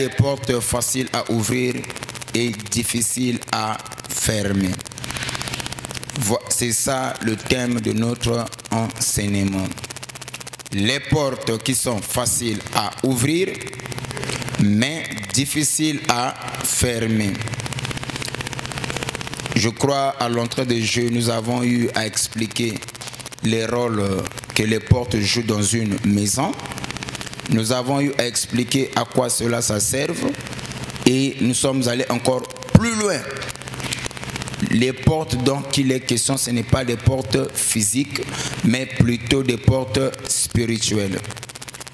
des portes faciles à ouvrir et difficiles à fermer. C'est ça le thème de notre enseignement. Les portes qui sont faciles à ouvrir, mais difficiles à fermer. Je crois à l'entrée de jeu, nous avons eu à expliquer les rôles que les portes jouent dans une maison. Nous avons eu à expliquer à quoi cela ça sert et nous sommes allés encore plus loin. Les portes dont il est question, ce n'est pas des portes physiques, mais plutôt des portes spirituelles.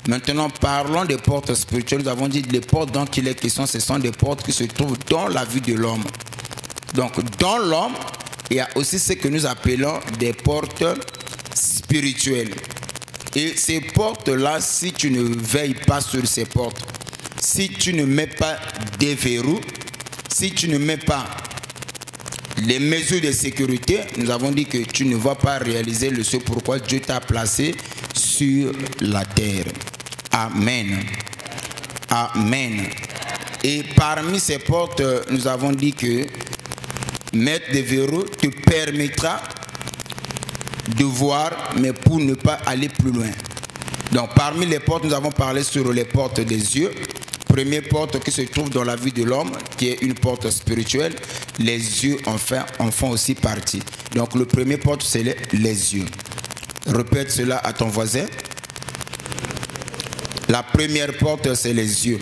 Maintenant, parlons des portes spirituelles. Nous avons dit que les portes dont il est question, ce sont des portes qui se trouvent dans la vie de l'homme. Donc, dans l'homme, il y a aussi ce que nous appelons des portes spirituelles. Et ces portes-là, si tu ne veilles pas sur ces portes, si tu ne mets pas des verrous, si tu ne mets pas les mesures de sécurité, nous avons dit que tu ne vas pas réaliser ce pourquoi Dieu t'a placé sur la terre. Amen. Amen. Et parmi ces portes, nous avons dit que mettre des verrous te permettra de voir, mais pour ne pas aller plus loin. Donc parmi les portes, nous avons parlé sur les portes des yeux. Première porte qui se trouve dans la vie de l'homme, qui est une porte spirituelle. Les yeux en font aussi partie. Donc le premier porte, c'est les yeux. Répète cela à ton voisin. La première porte, c'est les yeux.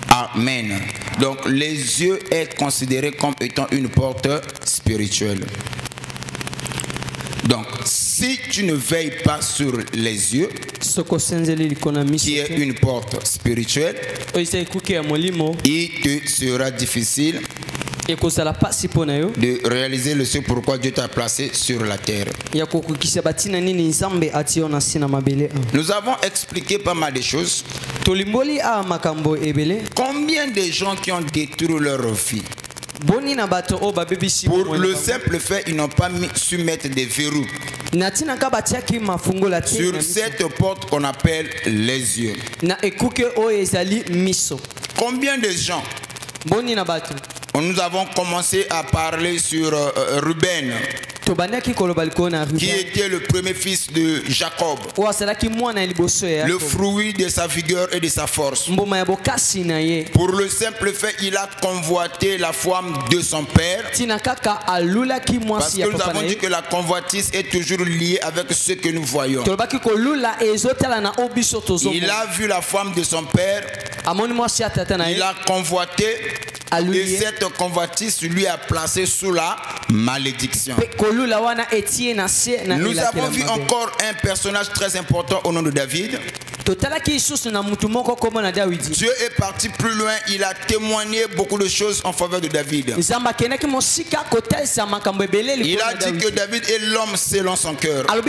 Amen. Donc les yeux est considéré comme étant une porte spirituelle. Donc si tu ne veilles pas sur les yeux, qui est une porte spirituelle, il te sera difficile de réaliser ce pourquoi Dieu t'a placé sur la terre. Nous avons expliqué pas mal de choses. Combien de gens qui ont détruit leur vie pour le simple fait ils n'ont pas su mettre des verrous sur cette porte qu'on appelle les yeux. Combien de gens? Nous avons commencé à parler sur Ruben, qui était le premier fils de Jacob, le fruit de sa vigueur et de sa force. Pour le simple fait, il a convoité la femme de son père, parce que nous avons dit que la convoitise est toujours liée avec ce que nous voyons. Il a vu la femme de son père, il a convoité, et cette convoitise lui a placé sous la malédiction. Nous avons vu encore un personnage très important au nom de David. Dieu est parti plus loin, il a témoigné beaucoup de choses en faveur de David. Il a dit que David est l'homme selon son cœur. Et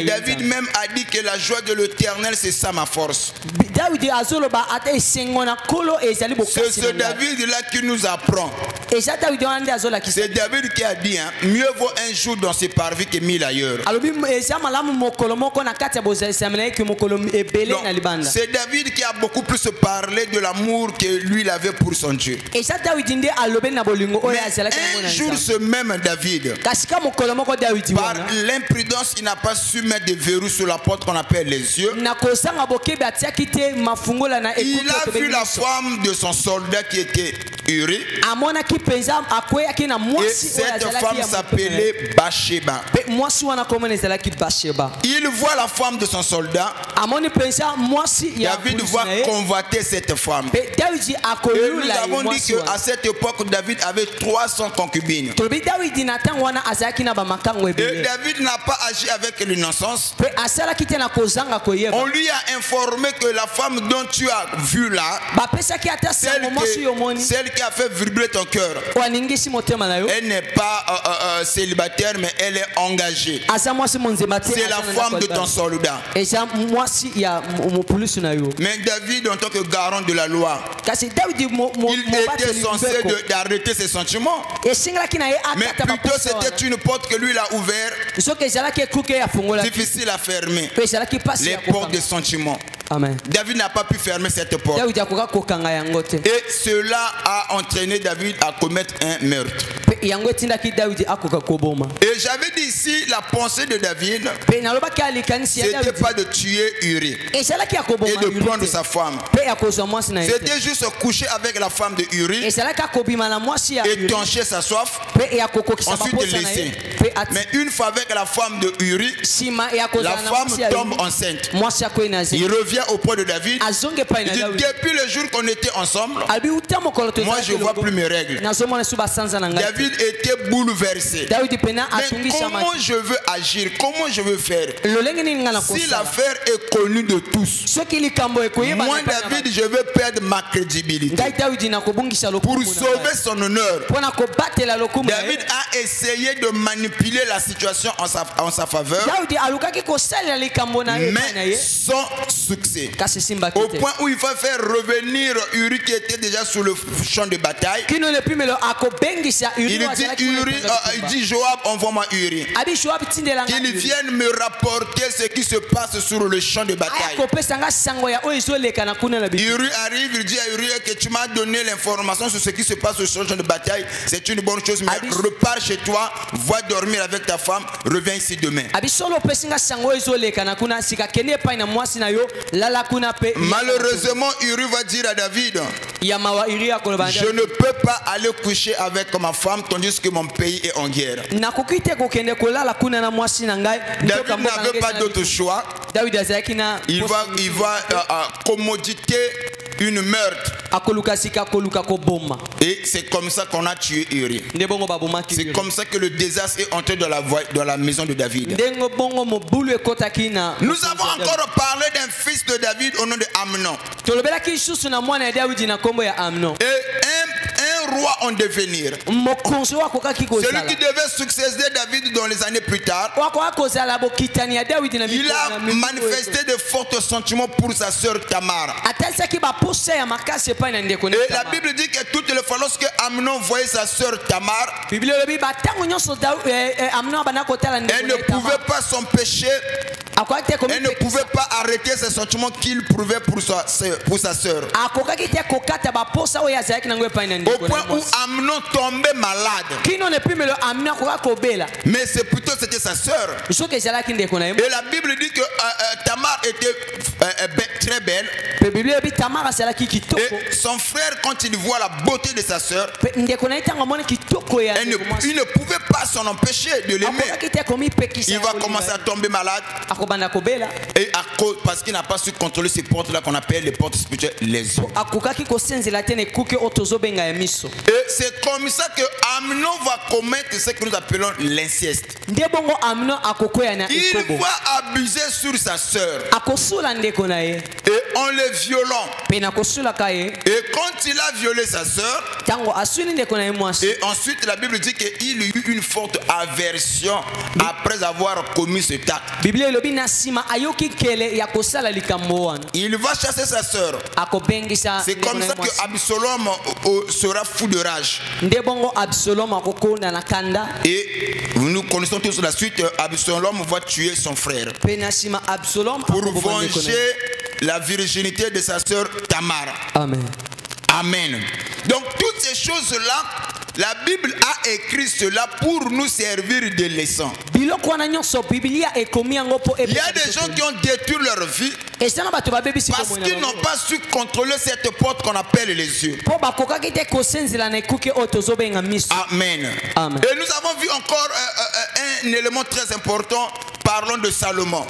David même a dit que la joie de l'Éternel, c'est ça ma force. C'est ce David-là qui nous apprend. C'est David qui a dit, hein, mieux vaut un jour dans ses parvis que 1000 ailleurs. C'est David qui a beaucoup plus parlé de l'amour que lui il avait pour son Dieu. Mais un jour ce même David, par l'imprudence, il n'a pas su mettre des verrous sur la porte qu'on appelle les yeux. Il a vu la femme de son soldat qui était Uri. Et cette femme s'appelait Bathsheba. Il voit la femme de son soldat. David va convoiter cette femme. Et nous avons dit qu'à cette époque, David avait 300 concubines. Et David n'a pas agi avec l'innocence. On lui a informé que la femme dont tu as vu là, celle qui a fait vibrer ton cœur. Elle n'est pas célibataire, mais elle est engagée. C'est la femme de ton soldat. Mais David, en tant que garant de la loi, il était censé d'arrêter ses sentiments. Mais plutôt c'était une porte que lui il a ouverte, difficile à fermer. Les portes des sentiments. Amen. David n'a pas pu fermer cette porte. Et cela a entraîné David à commettre un meurtre. Et j'avais dit ici, la pensée de David, c'était pas de tuer Uri et de prendre sa femme. C'était juste coucher avec la femme de Uri, étancher sa soif, ensuite laisser. Mais une fois avec la femme de Uri, la femme tombe enceinte. Il revient auprès de David. Il dit, depuis le jour qu'on était ensemble, moi je ne vois plus mes règles. David était bouleversé. Mais comment je veux agir? Comment je veux faire? Si l'affaire est connue de tous, moi David, je veux perdre ma crédibilité. Pour sauver son honneur, David a essayé de manipuler la situation en sa faveur, mais sans succès. Au point où il va faire revenir Uri qui était déjà sur le champ de bataille. Il dit Joab, envoie-moi Uri. Qu'il vienne me rapporter ce qui se passe sur le champ de bataille. Uri arrive, il dit à Uri que tu m'as donné l'information sur ce qui se passe sur le champ de bataille. C'est une bonne chose, mais repars chez toi, va dormir avec ta femme, reviens ici demain. Malheureusement, Uri va dire à David, je ne peux pas aller coucher avec ma femme tandis que mon pays est en guerre. David n'avait pas d'autre choix. Il va commoditer une meurtre. Et c'est comme ça qu'on a tué Uri. C'est comme ça que le désastre est entré dans la maison de David. Nous avons encore parlé d'un fils de David au nom de Amnon. Et un roi en devenir. Celui qui devait succéder David dans les années plus tard. Il a manifesté de forts sentiments pour sa sœur Tamar. Et la Bible dit que toutes les fois lorsque Amnon voyait sa sœur Tamar, elle ne pouvait pas s'empêcher. Elle ne pouvait pas arrêter ses sentiments qu'il prouvait pour sa sœur. Au point où Amnon tombait malade. Mais c'est plutôt c'était sa sœur. Et la Bible dit que Tamar était très belle. Et son frère, quand il voit la beauté de sa sœur, il ne pouvait pas s'en empêcher de l'aimer. Il va commencer à tomber malade. Et parce qu'il n'a pas su contrôler ces portes-là qu'on appelle les portes spirituelles, les yeux. Et c'est comme ça que Amnon va commettre ce que nous appelons l'inceste. Il va abuser sur sa sœur. Et en le violant. Et quand il a violé sa sœur, et ensuite la Bible dit qu'il eut une forte aversion après avoir commis cet acte. Il va chasser sa sœur. C'est comme ça que Absalom sera fou de rage. Et nous connaissons tous la suite. Absalom va tuer son frère pour venger la virginité de sa sœur Tamar. Amen. Amen. Donc toutes ces choses-là, la Bible a écrit cela pour nous servir de leçon. Il y a des gens qui ont détruit leur vie parce qu'ils n'ont pas su contrôler cette porte qu'on appelle les yeux. Amen. Amen. Et nous avons vu encore un élément très important. Parlons de Salomon.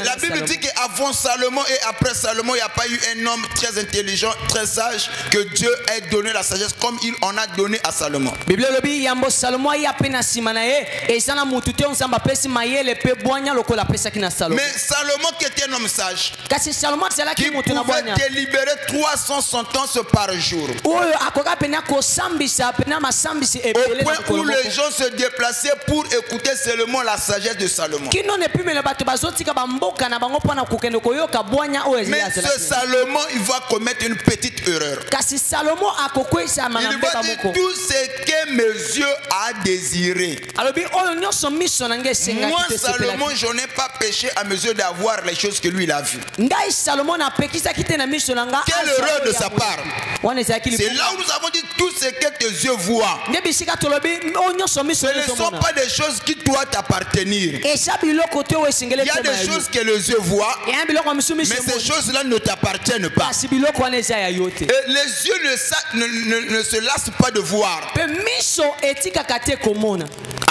la Bible dit qu'avant Salomon et après Salomon, il n'y a pas eu un homme très intelligent, très sage, que Dieu ait donné la sagesse comme il en a donné à Salomon. Mais Salomon qui était un homme sage, qui pouvait délibérer 300 sentences par jour, au point où les gens se déplaçaient pour écouter seulement la sagesse de Salomon. Mais ce Salomon, il va commettre une petite erreur. Il va dire tout ce que mes yeux a désiré. Moi, Salomon, je n'ai pas péché à mesure d'avoir les choses que lui il a vues. Quelle erreur de sa part. C'est là où nous avons dit tout ce que tes yeux voient. Ce ne sont pas des choses qui doivent t'appartenir. Il y a des choses que les yeux voient, mais ces choses-là ne t'appartiennent pas. Et les yeux ne se lassent pas de voir.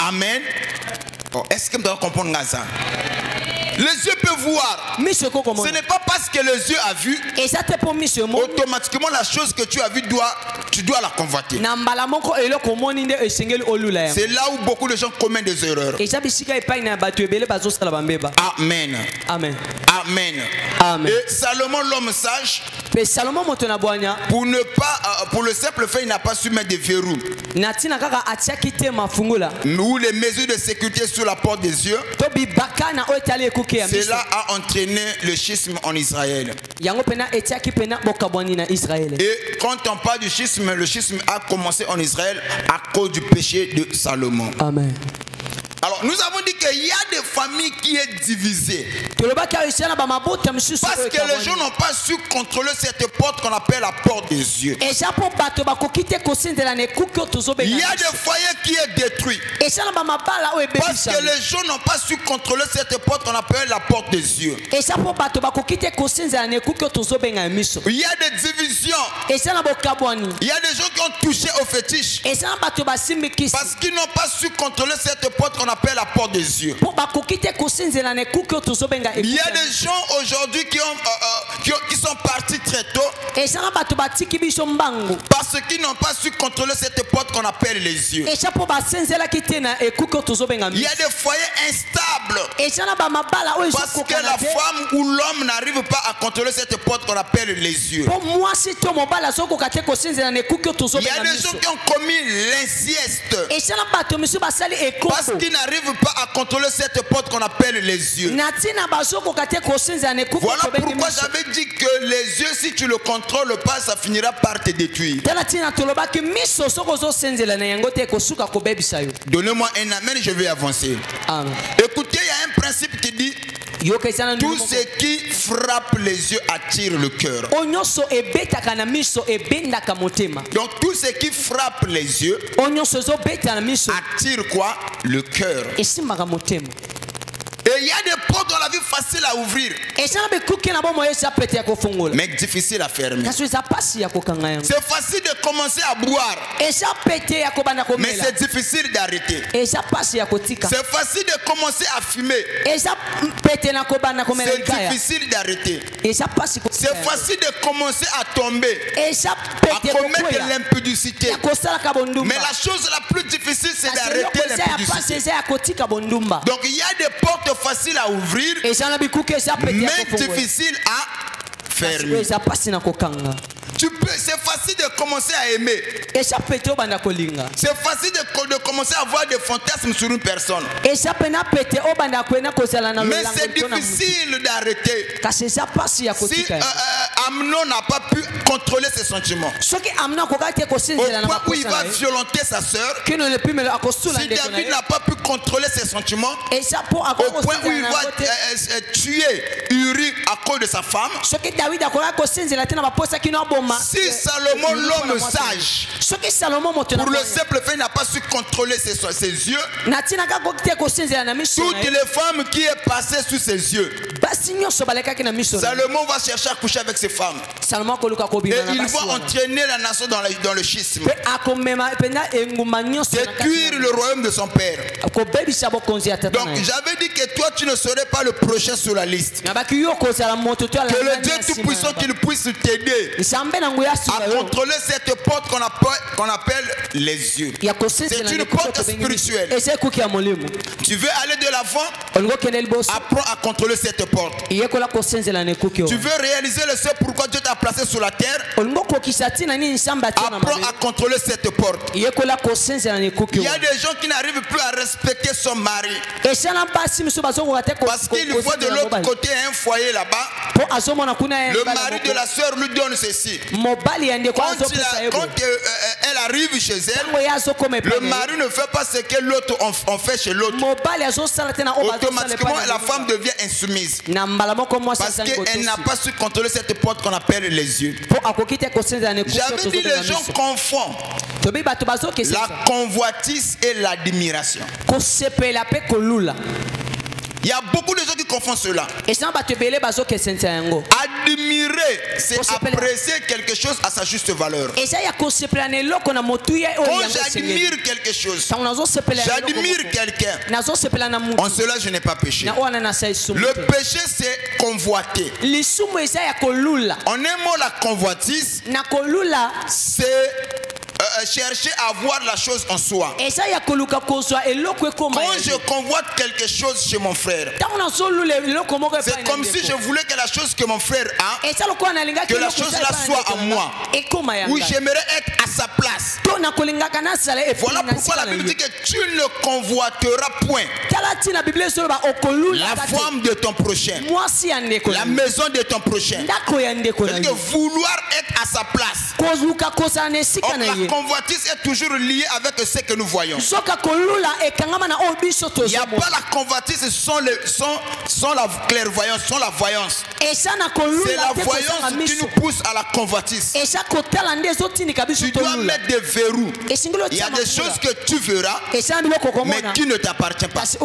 Amen. Oh, est-ce que vous comprenez ça? Les yeux peuvent voir. Ce n'est pas parce que les yeux a vu, automatiquement la chose que tu as vue, tu dois la convoiter. C'est là où beaucoup de gens commettent des erreurs. Amen. Amen. Amen. Amen. Et Salomon, l'homme sage, pour le simple fait, il n'a pas su mettre des verrous ou les mesures de sécurité sur la porte des yeux. Cela a entraîné le schisme en Israël. Et quand on parle du schisme, le schisme a commencé en Israël à cause du péché de Salomon. Amen. Alors nous avons dit qu'il y a des familles qui sont divisées parce que les gens n'ont pas su contrôler cette porte qu'on appelle la porte des yeux. Il y a des foyers qui sont détruits parce que les gens n'ont pas su contrôler cette porte qu'on appelle la porte des yeux. Il y a des divisions. Il y a des gens qui ont touché au fétiche parce qu'ils n'ont pas su contrôler cette porte qu'on appelle la porte des yeux. Il y a des gens aujourd'hui qui sont partis très tôt parce qu'ils n'ont pas su contrôler cette porte qu'on appelle les yeux. Il y a des foyers instables parce que la femme ou l'homme n'arrive pas à contrôler cette porte qu'on appelle les yeux. Il y a des gens qui ont commis l'inceste parce qu'ils n'arrivent pas à contrôler cette porte qu'on appelle les yeux. Voilà pourquoi j'avais dit que les yeux, si tu ne le contrôles pas, ça finira par te détruire. Donnez-moi un amen, je vais avancer. Amen. Écoutez, il y a un principe qui dit tout ce qui frappe les yeux attire le cœur. Donc tout ce qui frappe les yeux attire quoi? Le cœur. Et il y a des portes dans la vie faciles à ouvrir, mais difficiles à fermer. C'est facile de commencer à boire, mais c'est difficile d'arrêter. C'est facile de commencer à fumer, c'est difficile d'arrêter. C'est facile de commencer à tomber, à commettre de l'impudicité, mais la chose la plus difficile, c'est d'arrêter l'impudicité. Donc il y a des portes faciles à ouvrir, mais difficiles à fermer. C'est facile de commencer à aimer. C'est facile de commencer à avoir des fantasmes sur une personne, mais c'est difficile d'arrêter. Si Amnon n'a pas pu contrôler ses sentiments au point où il va violenter sa soeur, si David n'a pas pu contrôler ses sentiments au point où il va tuer Uri à cause de sa femme, si Salomon, l'homme sage, pour le simple fait, n'a pas su contrôler ses yeux, toutes les femmes qui est passée sous ses yeux Salomon va chercher à coucher avec ses femmes. Et il va entraîner la nation dans le schisme. Détruire le royaume de son père. Donc j'avais dit que toi tu ne serais pas le prochain sur la liste. Que le Dieu Tout-Puissant qu'il puisse t'aider à contrôler cette porte qu'on appelle les yeux. C'est une porte spirituelle. Tu veux aller de l'avant, apprends à contrôler cette porte. Tu veux réaliser le seul pourquoi Dieu t'a placé sur la terre, apprends à contrôler cette porte. Il y a des gens qui n'arrivent plus à respecter son mari parce qu'il voit de l'autre côté un foyer là-bas. Le mari de la soeur lui donne ceci. Quand elle arrive chez elle, le mari ne fait pas ce que l'autre en fait chez l'autre. Automatiquement la femme devient insoumise parce qu'elle n'a pas su contrôler cette porte qu'on appelle les yeux. J'avais dit les gens confondent la convoitise et l'admiration. Il y a beaucoup de gens qui confondent cela. Admirer, c'est apprécier quelque chose à sa juste valeur. Quand j'admire quelque chose, j'admire quelqu'un, en cela je n'ai pas péché. Le péché c'est convoiter. En un mot, la convoitise, c'est chercher à voir la chose en soi. Quand je convoite quelque chose chez mon frère, c'est comme si je voulais que la chose que mon frère a, que la chose là soit à moi, où j'aimerais être à sa place. Voilà pourquoi la Bible dit que tu ne convoiteras point la femme de ton prochain, la maison de ton prochain. C'est-à-dire que vouloir être à sa place. La convoitise est toujours liée avec ce que nous voyons. Il n'y a pas la convoitise sans la clairvoyance, sans la voyance. C'est la voyance qui nous pousse à la convoitise. Tu dois mettre des verrous. Il y a des choses que tu verras, mais qui ne t'appartiennent pas. Ce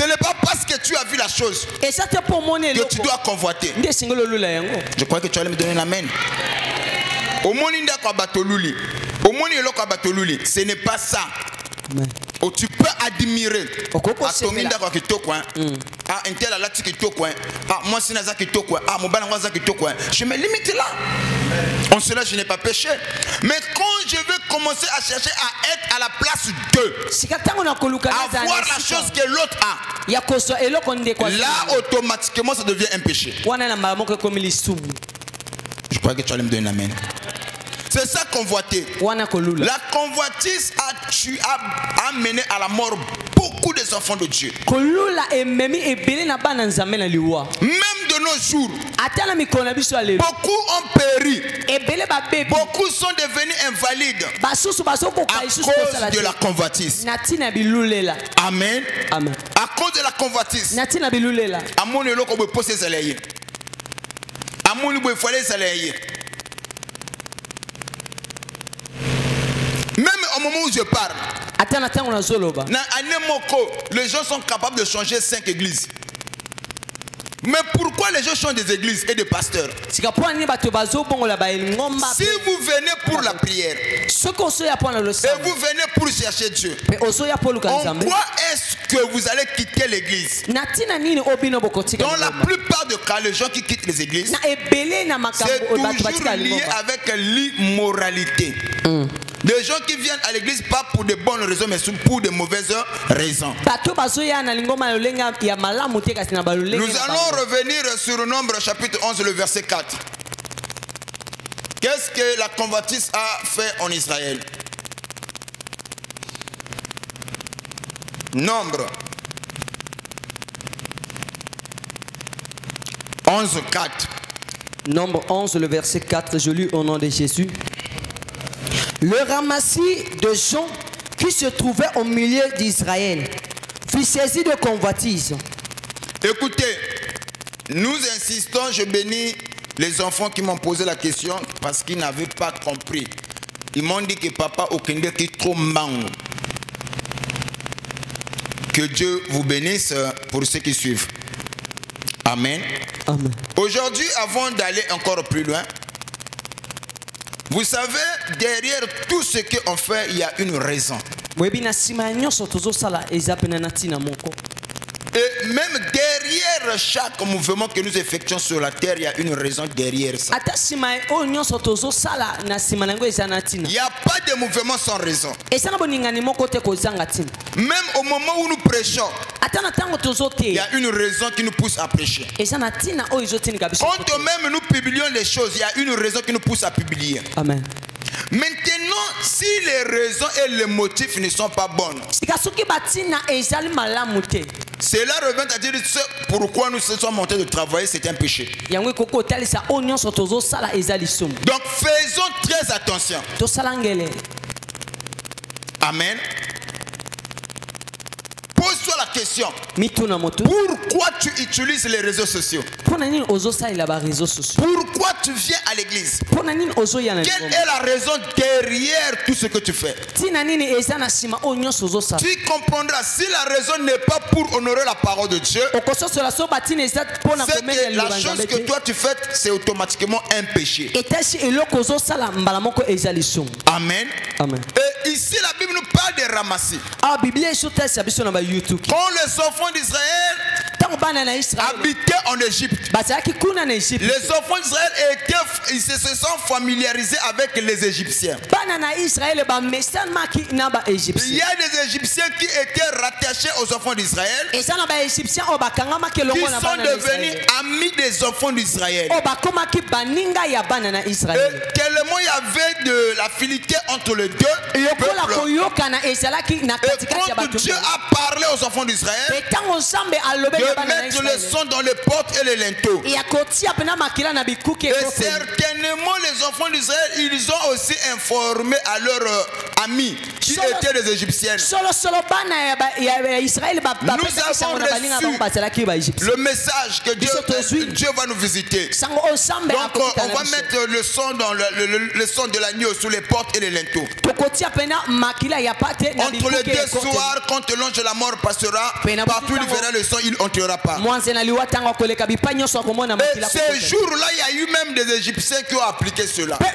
n'est pas parce que tu as vu la chose que tu dois convoiter. Je crois que tu allais me donner l'amen. Ce n'est pas ça. Oh, tu peux admirer. Je me limite là. En cela, je n'ai pas péché. Mais quand je veux commencer à chercher à être à la place d'eux, à voir la chose que l'autre a, là, automatiquement, ça devient un péché. Je crois que tu allais me donner l'amen. C'est ça convoiter. La convoitise a amené à la mort beaucoup des enfants de Dieu. Même de nos jours, beaucoup ont péri. Beaucoup sont devenus invalides à cause de la convoitise. Amen. À cause de la convoitise. Même au moment où je parle, les gens sont capables de changer 5 églises. Mais pourquoi les gens changent des églises et des pasteurs? Si vous venez pour la prière et vous venez pour chercher Dieu, en quoi est-ce que vous allez quitter l'église? Dans la plupart des cas, les gens qui quittent les églises, c'est toujours lié avec l'immoralité. Des gens qui viennent à l'église pas pour de bonnes raisons, mais pour de mauvaises raisons. Nous allons revenir sur Nombre chapitre 11, le verset 4. Qu'est-ce que la convoitise a fait en Israël? Nombre 11, 4. Nombre 11, le verset 4, je lis au nom de Jésus. Le ramassis de gens qui se trouvaient au milieu d'Israël fut saisi de convoitise. Écoutez, nous insistons, je bénis les enfants qui m'ont posé la question parce qu'ils n'avaient pas compris. Ils m'ont dit que papa Okende qui est trop mango. Que Dieu vous bénisse pour ceux qui suivent. Amen. Amen. Aujourd'hui, avant d'aller encore plus loin, vous savez, derrière tout ce qu'on fait, il y a une raison. Et même derrière chaque mouvement que nous effectuons sur la terre, il y a une raison derrière ça. Il n'y a pas de mouvement sans raison. Même au moment où nous prêchons, il y a une raison qui nous pousse à prêcher. Quand même nous publions les choses, il y a une raison qui nous pousse à publier. Amen. Maintenant, si les raisons et les motifs ne sont pas bonnes, cela revient à dire pourquoi nous sommes en train de travailler, c'est un péché. Donc faisons très attention. Amen. Pose-toi la question. Pourquoi tu utilises les réseaux sociaux? Pourquoi tu viens à l'église? Quelle est la raison derrière tout ce que tu fais? Tu comprendras, si la raison n'est pas pour honorer la parole de Dieu, c'est que la chose que toi tu fais, c'est automatiquement un péché. Amen. Amen. Et ici la Bible nous parle de ramasser. Quand les enfants d'Israël habitaient en Égypte, les enfants d'Israël ils se sont familiarisés avec les Égyptiens. Il y a des Égyptiens qui étaient rattachés aux enfants d'Israël, qui sont devenus amis des enfants d'Israël. Et tellement il y avait de l'affinité entre les deux peuples. Et quand Dieu a parlé aux enfants d'Israël de mettre le sang dans les portes et les linteaux, et certainement les enfants d'Israël, ils ont aussi informé à leurs amis qui étaient les Égyptiennes. Nous avons reçu le message que Dieu va nous visiter. Donc on va mettre le sang dans le sang de l'agneau sous les portes et les linteaux. Entre les deux soirs, quand l'ange de la mort passera, partout il verra le sang, il n'entrera pas. Et ces jours-là, il y a eu même des Égyptiens qui ont appliqué cela. Et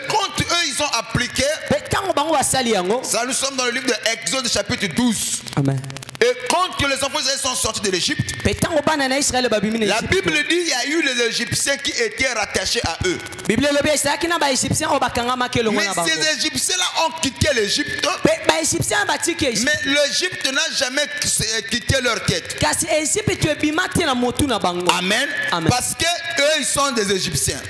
quand eux, ils ont appliqué, ça nous sommes dans le livre de Exode chapitre 12. Amen. Et quand les enfants d'Israël sont sortis de l'Égypte, la Bible dit qu'il y a eu les Égyptiens qui étaient rattachés à eux. Mais ces Égyptiens-là ont quitté l'Égypte, mais l'Égypte n'a jamais quitté leur tête. Amen. Parce que eux, ils sont des Égyptiens.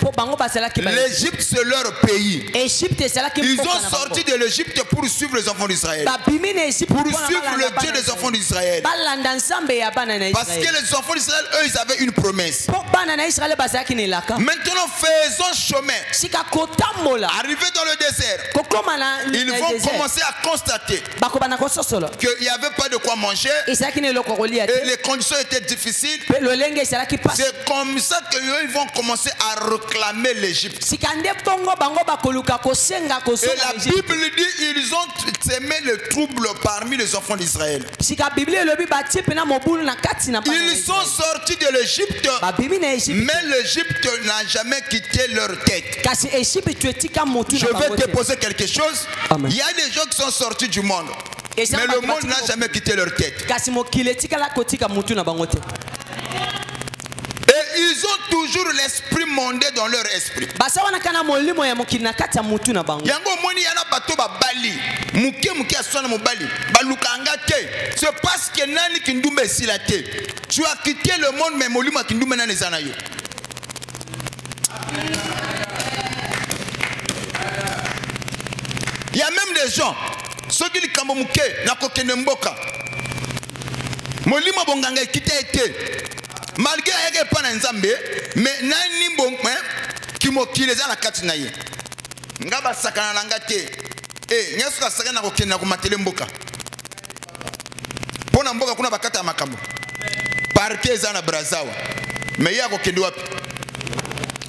L'Égypte, c'est leur pays. Ils ont sorti de l'Égypte pour suivre les enfants d'Israël, pour suivre le Dieu des enfants d'Israël. Parce que les enfants d'Israël, eux, ils avaient une promesse. Maintenant, faisons chemin. Arrivés dans le désert, ils vont commencer à constater qu'il n'y avait pas de quoi manger et les conditions étaient difficiles. C'est comme ça qu'ils vont commencer à réclamer l'Égypte. Et la Bible dit qu'ils ont semé le trouble parmi les enfants d'Israël. Ils sont sortis de l'Égypte, mais l'Égypte n'a jamais quitté leur tête. Je vais te poser quelque chose. Il y a des gens qui sont sortis du monde, mais le monde n'a jamais quitté leur tête. Et ils ont toujours l'esprit mondé dans leur esprit. C'est parce que nani kindumbe silate. Tu as quitté le monde, mais molima kindumbe nani zanayo. Il y a même des gens, ceux qui disent na kokende mboka. Molima bonganga quitté été. Malgré qu'il pas na nzambe, mais nani bongwe kimokileza na kati na ye. Ngaba sakana na ngate. Nyesuka sakana kokende na kumatele mboka. Pona mboka kuna bakata ya makambo. Parke za na Brazawa. Mais ya kokende wapi?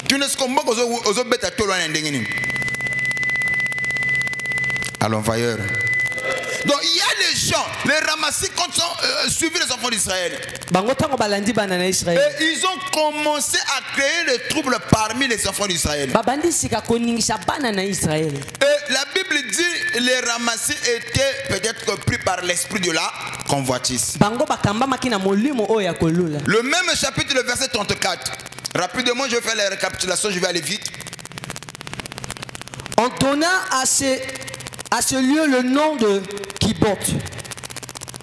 Tu ne sais mboka ozo beta tolo na ndenge nini. Allons vailleur. Donc il y a les gens, les ramassis, quand ils ont suivi les enfants d'Israël. Et ils ont commencé à créer les troubles parmi les enfants d'Israël. Et la Bible dit les ramassis étaient peut-être pris par l'esprit de la convoitise. Le même chapitre, le verset 34. Rapidement, je vais faire la récapitulation, je vais aller vite. On donna à ce lieu le nom de Kibot,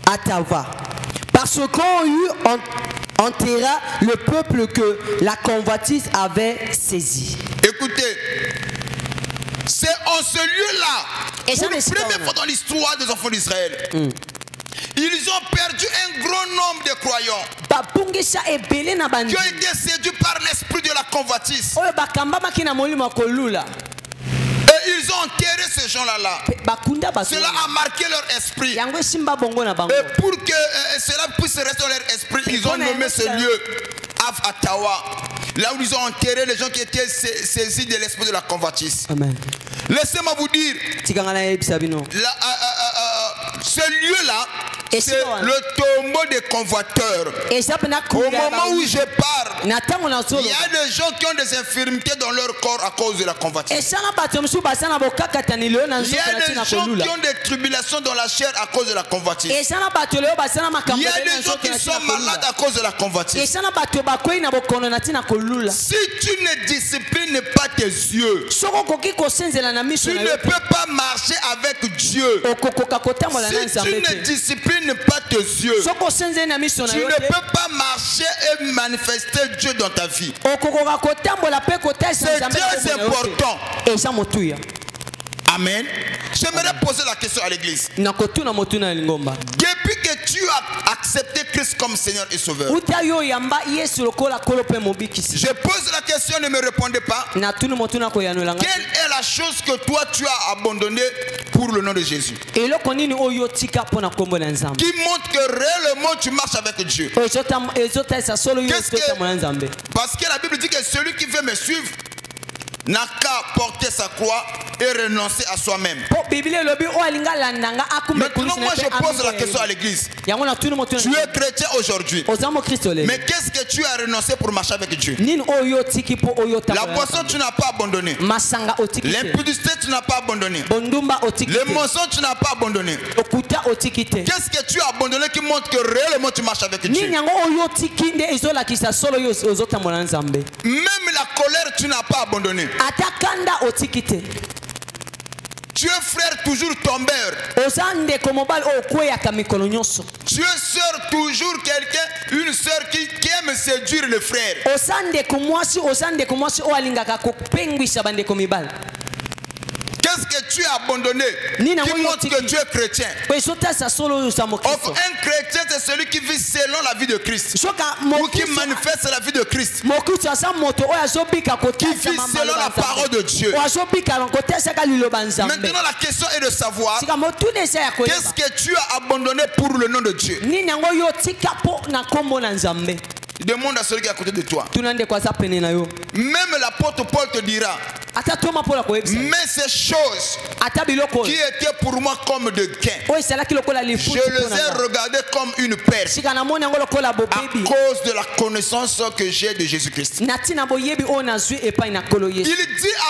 Atava, parce qu'on enterra le peuple que la convoitise avait saisi. Écoutez, c'est en ce lieu-là, pour la première fois dans l'histoire des enfants d'Israël, ils ont perdu un grand nombre de croyants qui ont été séduits par l'esprit de la convoitise. Et ils ont enterré ces gens-là. Cela a marqué leur esprit. Et pour que cela puisse rester dans leur esprit, ils ont nommé ce lieu Av-Atawa. Là où ils ont enterré les gens qui étaient saisis de l'esprit de la convoitise. Laissez-moi vous dire, ce lieu-là, c'est le tombeau des convoiteurs. Au moment où je parle, il y a des gens qui ont des infirmités dans leur corps à cause de la convoitise. Il y a des gens qui ont des tribulations dans la chair à cause de la convoitise. Il y a des gens qui sont malades à cause de la convoitise. Si tu ne disciplines pas tes yeux, tu ne peux pas marcher avec Dieu. Si tu ne disciplines pas tes yeux, tu ne peux pas marcher et manifester Dieu dans ta vie. C'est très important. Amen. J'aimerais poser la question à l'église. Depuis que tu as accepté Christ comme Seigneur et Sauveur, je pose la question, ne me répondez pas. Quelle est la chose que toi tu as abandonnée pour le nom de Jésus, qui montre que réellement tu marches avec Dieu? Parce que la Bible dit que celui qui veut me suivre n'a qu'à porter sa croix et renoncer à soi-même. Maintenant, moi je pose la question à l'église. Tu es chrétien aujourd'hui, mais qu'est-ce que tu as renoncé pour marcher avec Dieu? La boisson tu n'as pas abandonné, l'impudicité tu n'as pas abandonné, les mensonges tu n'as pas abandonné. Qu'est-ce que tu as abandonné qui montre que réellement tu marches avec Dieu? Même la colère tu n'as pas abandonné. Tu es frère toujours tombeur. Tu es soeur toujours quelqu'un, une soeur qui aime séduire le frère. Qu'est-ce que tu as abandonné qui montre que tu es chrétien? Un chrétien, c'est celui qui vit selon la vie de Christ, ou qui manifeste la vie de Christ, qui vit selon la parole de Dieu. Maintenant, la question est de savoir qu'est-ce que tu as abandonné pour le nom de Dieu. Demande à celui qui est à côté de toi. Même l'apôtre Paul te dira, mais ces choses qui étaient pour moi comme de gain, je les ai regardées comme une perte à cause de la connaissance que j'ai de Jésus-Christ. Il dit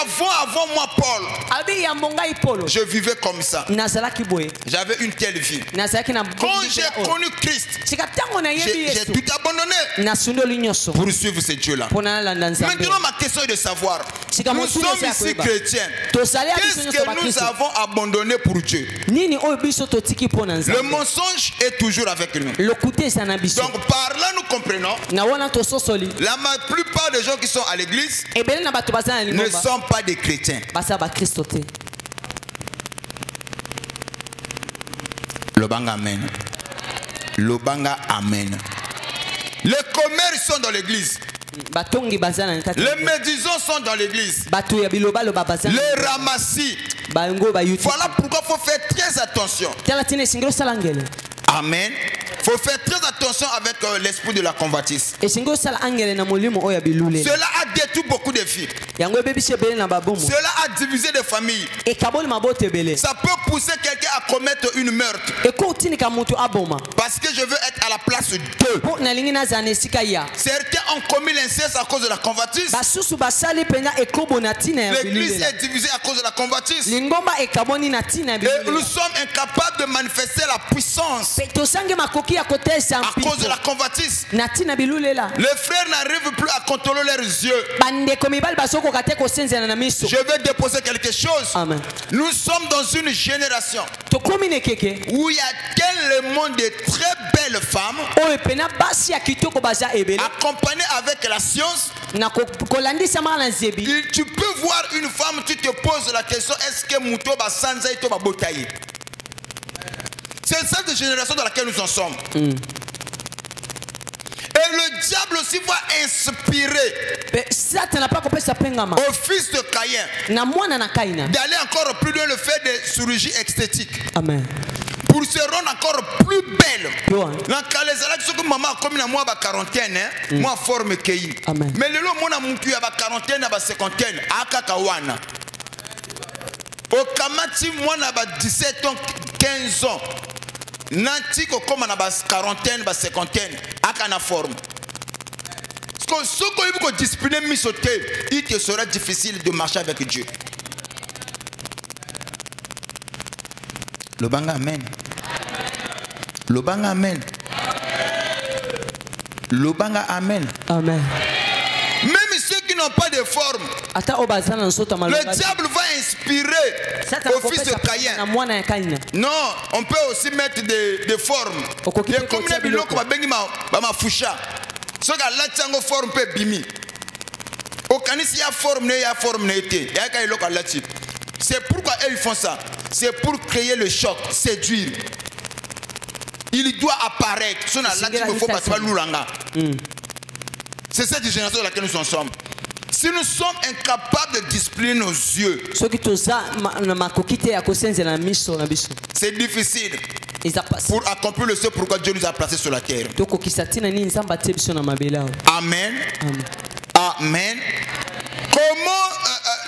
avant moi Paul, je vivais comme ça, j'avais une telle vie. Quand j'ai connu Christ, j'ai tout abandonné pour suivre ce Dieu-là. Maintenant ma question est de savoir, nous sommes ici chrétiens, qu'est-ce que nous avons abandonné pour Dieu? Le mensonge est toujours avec nous. Donc par là nous comprenons, la plupart des gens qui sont à l'église ne sont pas des chrétiens. Lobanga amen. Lobanga amen. Les commerces sont dans l'église. Les médisants sont dans l'église. Les ramassis. Voilà pourquoi il faut faire très attention. Amen. faut faire très attention avec l'esprit de la convoitise. esingo sala angele na molimo oya bilule Cela a détruit beaucoup de filles. yango bebisi ebele na babomo Cela a divisé des familles. ekaboli maboto ebele Ça peut pousser quelqu'un à commettre une meurtre. ekotinika mutu aboma Parce que je veux être à la place d'eux. po nalingi nazala na esika ya Certains ont commis l'inceste à cause de la convoitise. basusu basali mpena ekobo na ntina ya L'église bilule est divisée à cause de la convoitise. lingomba ekaboni na ntina ya Et nous bilule sommes incapables de manifester la puissance pe tosangi makoki ya kotesa à cause de la convoitise. na ntina bilule la Les frères n'arrivent plus à contrôler leurs yeux. bandeko mibali basokoka te kosenzela na miso Je vais déposer quelque chose. amen Nous sommes dans une génération tokomi na ekeke où il y a tellement de très belles femmes oyo pena basi ya kitoko baza ebele accompagnées avec la science. na kolandisama na nzebi Et tu peux voir une femme, tu te poses la question, est-ce que Mouto va sanza et va botailler? C'est cette génération dans laquelle nous en sommes. Et le diable aussi va inspirer pe satana pa kopesa pengama au fils de Caïn na mwana na kaina d'aller encore plus loin, le fait de chirurgie esthétique amen pour se rendre encore plus belle. Yo, Dans Kalezala, ce que maman a commis à moi à quarantaine, moi forme Kei. Amen. Mais le lot, mon amour, tu as quarantaine, à cinquantaine, à Kakawana. Au Kamati, moi, à 17 ans, 15 ans. Nanti, comme on a quarantaine, cinquantaine, à Kana forme. Parce que ce que vous disciplinez, il te sera difficile de marcher avec Dieu. Le banga amen. Le banga amen. Le banga amen. amen Même ceux qui n'ont pas de forme, ata o bazala na nsota le maloba diable va inspirer satana au fils de kopesa Caïn. na mwana ya kaina Non, on peut aussi mettre des formes. Okoki Et pe comme kotia les biloko biloko. babengi ma fusha. Ce que la tchango forme peut bimi. Au canisi ya forme ne ya forme ne été. Ya ka iloko la tip. C'est pourquoi ils font ça. C'est pour créer le choc, séduire. Il doit apparaître. Ce n'est faut pas C'est cette génération dans laquelle nous en sommes. Si nous sommes incapables de discipliner nos yeux, soki toza na makoki te ya kosenzela na miso na biso c'est difficile eza pasi pour accomplir le ce pourquoi Dieu nous a placés sur la terre. tokokisa ntina nini nzambe atie biso na mabele awa Amen. amen Amen. Comment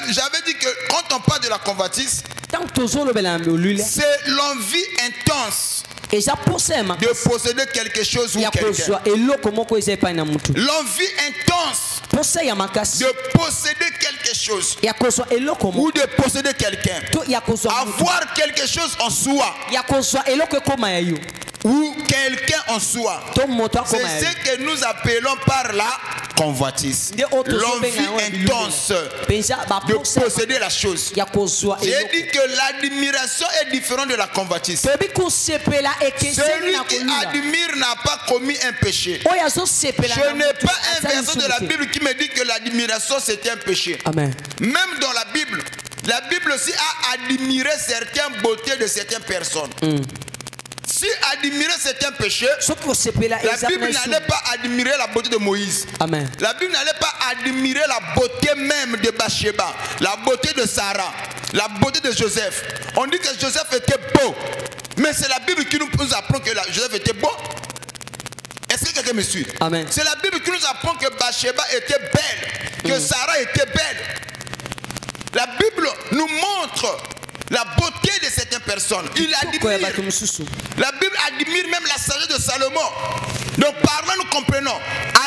j'avais dit que quand on parle de la convoitise, ntango tozolobela na olule c'est l'envie intense eza posa ya de makasi posséder quelque chose ou ya quelqu'un. kozwa eloko moko eza epai na mutu L'envie intense posa ya makasi de posséder quelque chose ya kozwa eloko moko ou de posséder quelqu'un. to ya kozwa mutu Avoir quelque chose en soi ya kozwa eloko ekoma ya yo ou quelqu'un en soi. to moto C'est akoma ya yo ce que nous appelons par la convoitise. nde oyo L'envie tozobenga yango ya bilulu. intense penza de baposa posséder la chose. ya kozwa J'ai eloko dit que l'admiration est différente de la convoitise. toyebi kosepela ekeseni Celui na qui kolula admire n'a pas commis un péché. oyo azosepela Je na n'ai mutu, pas un asali verset de la lisumu te. Bible qui me dit que l'admiration c'est un péché. amen Même dans la Bible aussi a admiré certaines beautés de certaines personnes. Si admirer c'est un péché, soki kosepela la eza Bible na lisumu. n'allait pas admirer la beauté de Moïse. amen La Bible n'allait pas admirer la beauté même de Bathsheba, la beauté de Sarah, la beauté de Joseph. On dit que Joseph était beau, mais c'est la Bible qui nous apprend que Joseph était beau. Est-ce que quelqu'un me suit? Amen. C'est la Bible qui nous apprend que Bathsheba était belle, que Sarah était belle. La Bible nous montre la beauté de certaines personnes. Il Kitoko ya bato admire. mosusu La Bible admire même la sagesse de Salomon. Donc par là nous comprenons,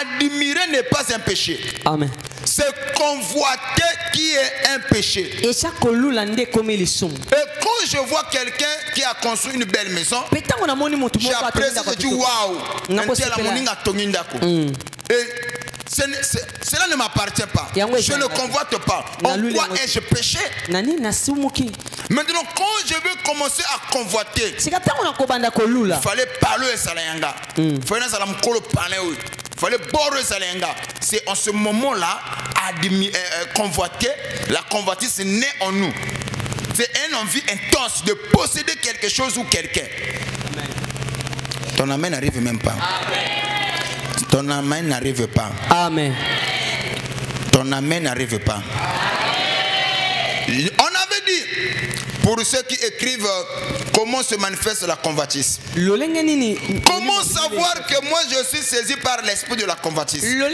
admirer n'est pas un péché. amen C'est convoiter qui est un péché. eza kolula nde ekomi lisumu Et quand je vois quelqu'un qui a construit une belle maison, mpe ntango namoni motu moko j'apprécie, atongaka je dis kitoko, waouh, nakosepela. et cela ne m'appartient pas. Yango Je ne ezanga te. convoite pas. En Naluli quoi yango te. ai-je péché? nani nasumuki Maintenant, quand je veux commencer à convoiter, sika ntango nakobanda kolula il fallait parler à Salayanga. Il fallait boire Salayanga. C'est en ce moment-là, convoiter, la convoitise naît en nous. C'est une envie intense de posséder quelque chose ou quelqu'un. Ton amen n'arrive même pas. Ton amen n'arrive pas. amen Ton amen n'arrive pas. On avait dit, pour ceux qui écrivent comment se manifeste la convoitise. Comment savoir que moi je suis saisi par l'esprit de la convoitise? Le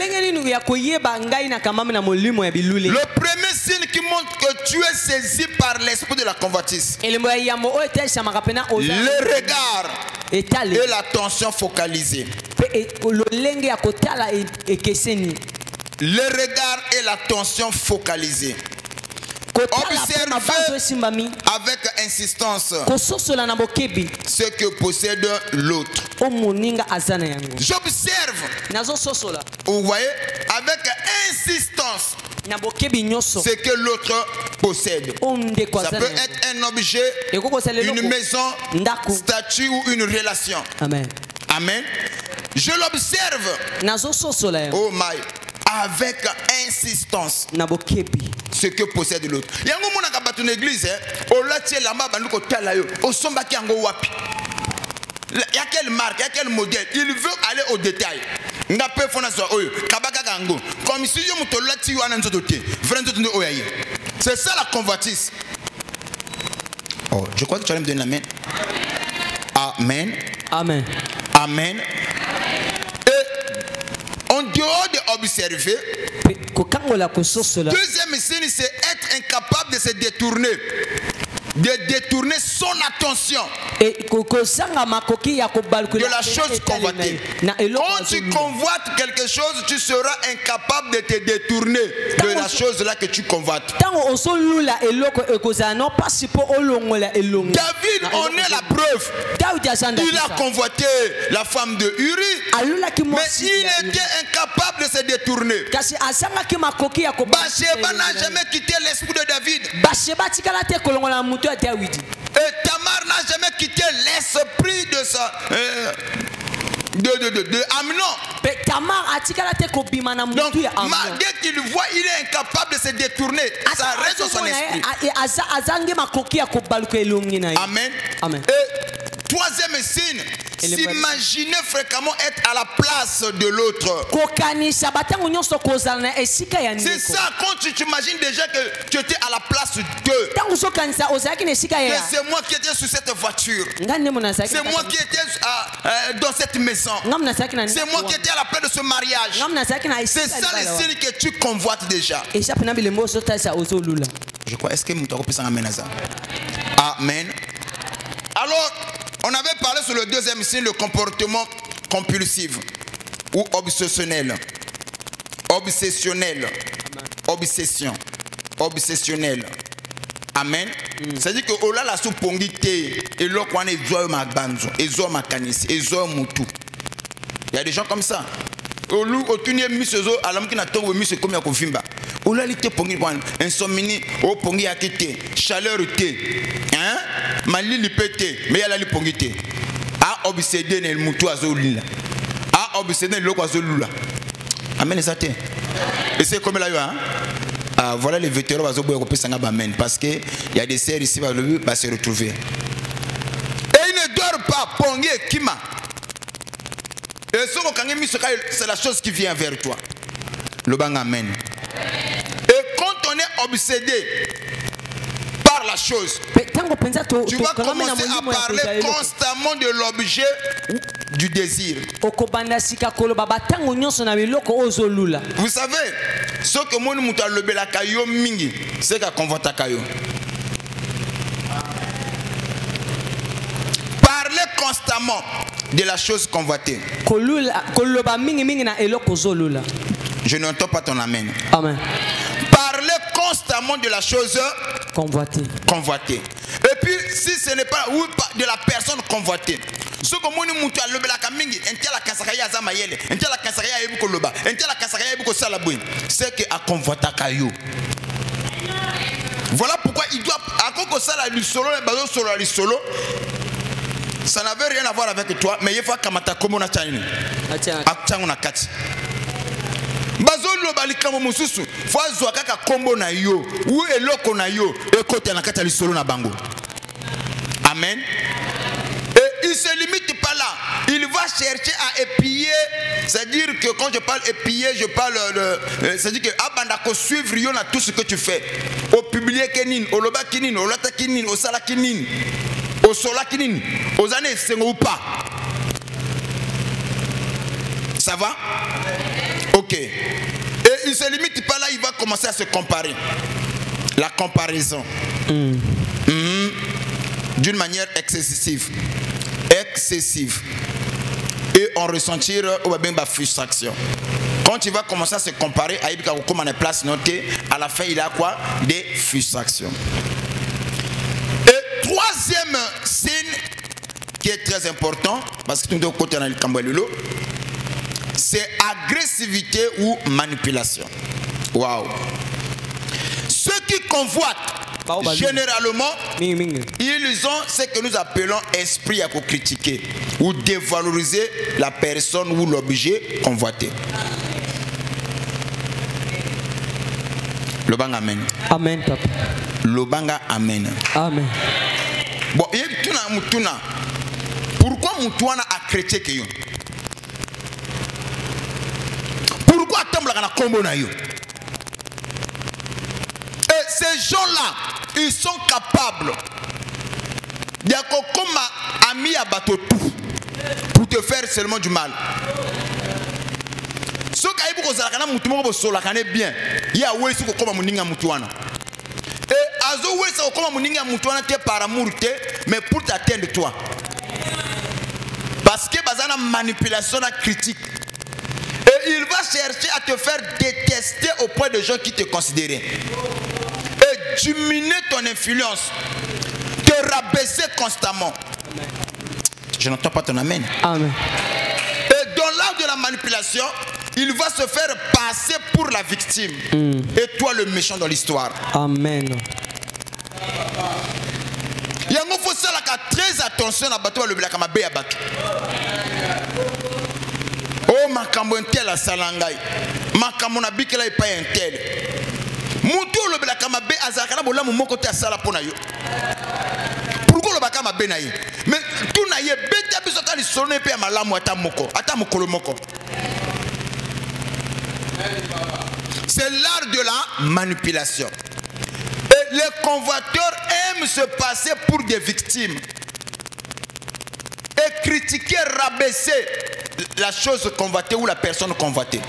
premier signe qui montre que tu es saisi par l'esprit de la convoitise, le regard et l'attention focalisée. Le regard et l'attention focalisée. Observez avec insistance ce que possède l'autre. J'observe. Vous voyez, avec insistance ce que l'autre possède. Ça peut être un objet, une maison, statue ou une relation. Amen. Amen. Je l'observe. Oh my. Avec insistance ce que possède l'autre. Il y a un moment dans une église, il y a quelle marque, il y a quel modèle. Il veut aller au détail. C'est ça la convoitise. Oh, je crois que tu vas me donner l'amen. Amen. Amen. Amen. En dehors d'observer, deuxième signe, c'est être incapable de se détourner. De détourner son attention de la chose convoitée. Quand tu convoites quelque chose, tu seras incapable de te détourner de la chose là que tu convoites. David en est la preuve. Il a convoité la femme de Uri, mais il était incapable de se détourner. Bathsheba n'a jamais quitté l'esprit de David. Et Tamar n'a jamais quitté l'esprit de sa de Amnon. Donc dès qu'il voit, il est incapable de se détourner. Ça reste dans son esprit. Amen. Amen. Et troisième signe, s'imaginer fréquemment être à la place de l'autre. C'est ça, quand tu t'imagines déjà que tu étais à la place d'eux. C'est moi qui étais sur cette voiture. C'est moi qui étais dans cette maison. C'est moi qui étais à la place de ce mariage. C'est ça les signes que tu convoites déjà. Je crois, est-ce que vous avez amen? Amen. Alors, on avait parlé sur le deuxième signe, le comportement compulsif ou obsessionnel. Obsessionnel. Obsession. Obsessionnel. Amen. C'est-à-dire que au-delà la soupongite et l'autre est joyeux ma banzo, et joyeux ma canis, et joyeux moutou. Il y a des gens comme ça. Au loup, au tunnel, misezo, à l'homme qui n'a pas mis ce comme il y a confimba. Au-delà l'ité pongi bon, insomnie, au pongi à quitter, chaleur té, hein, mali lipete, mais il y a la lipongite. A obsédé le moutou azolila. A obsédé le azolula. Amen les athées. Et c'est comme là, hein. Voilà les vétérans amen parce que il y a des sœurs ici va se retrouver. Et il ne dort pas, pongi kima. Et c'est la chose qui vient vers toi. Le bang amen. Et quand on est obsédé par la chose, tu vas commencer à parler constamment de l'objet du désir. Vous savez, ce que moi nous le bela kayo mingi, c'est qu'à convoita kayo. Parler constamment de la chose convoitée. Je n'entends pas ton amen. Amen. Parler constamment de la chose convoitée. Convoitée. Et puis, si ce n'est pas de la personne convoitée, ce que moi nous le bela kamingi, entela kasakaya zamayele, entela kasakaya ebuko loba, entela kasakaya ebuko salabouin, c'est que à convoita kayo. Voilà pourquoi il doit à koko sala du solo, les bazo solo du solo. Ça n'avait rien à voir avec toi, mais il faut kamata komo na tchani. Atchangu na kati. Bazo lo balikamo mususu, faut zwa kaka kombo na yo, ou eloko na yo, e kote na kati li solo na bango. Amen. Et il se limite pas là. Il va chercher à épier c'est-à-dire que quand je parle épier, je parle c'est-à-dire que abandako suivre yon à tout ce que tu fais. Au publier kenin, au loba kenin, au lata kenin, au sala kenin, au sola kenin, aux années c'est ou pas. Ça va? Ok. Et il ne se limite pas là, il va commencer à se comparer. La comparaison. D'une manière excessive. Excessive. Et on ressentir la frustration. Quand il va commencer à se comparer, comme on est place notée, à la fin il a quoi? Des frustrations. Et troisième signe qui est très important, parce que nous sommes côté dans le Cambouelolo, c'est agressivité ou manipulation. Waouh. Ceux qui convoitent, généralement, ils ont ce que nous appelons esprit à critiquer ou dévaloriser la personne ou l'objet convoité. Lobanga amen. Amen, papa. Lobanga amen. Amen. Bon, pourquoi Moutouana a critiqué? Pourquoi Tambla na combo na yo? Et ces gens-là, ils sont capables d'être comme amis à bateau tout pour te faire seulement du mal. Ce qui est pour que vous mutumo sola kane bien, il y a où est-ce que comme muninga mutuana. Et azo où est-ce que comme muninga mutuana te par amour te, mais pour t'atteindre toi. Parce que bazana manipulation la critique. Et il va chercher à te faire détester au point de gens qui te considèrent. Et diminuer ton influence. Te rabaisser constamment. Je n'entends pas ton amen. Amen. Et dans l'art de la manipulation, il va se faire passer pour la victime. Et toi le méchant dans l'histoire. Amen. Il y a un faut ça très attention à bateau le black à ma bé à bateau. Oh makambo intel à salangai. Makambo na bikela est pas intel. Mutu le black à ma bé à zakana bola mon côté à sala pona yo. Pourquoi le bakama bé naïe? Mais tout naïe bête biso quand il sonne pe malamu ata moko le moko. C'est l'art de la manipulation. Et les convoiteurs aiment se passer pour des victimes et critiquer, rabaisser la chose convoitée ou la personne convoitée.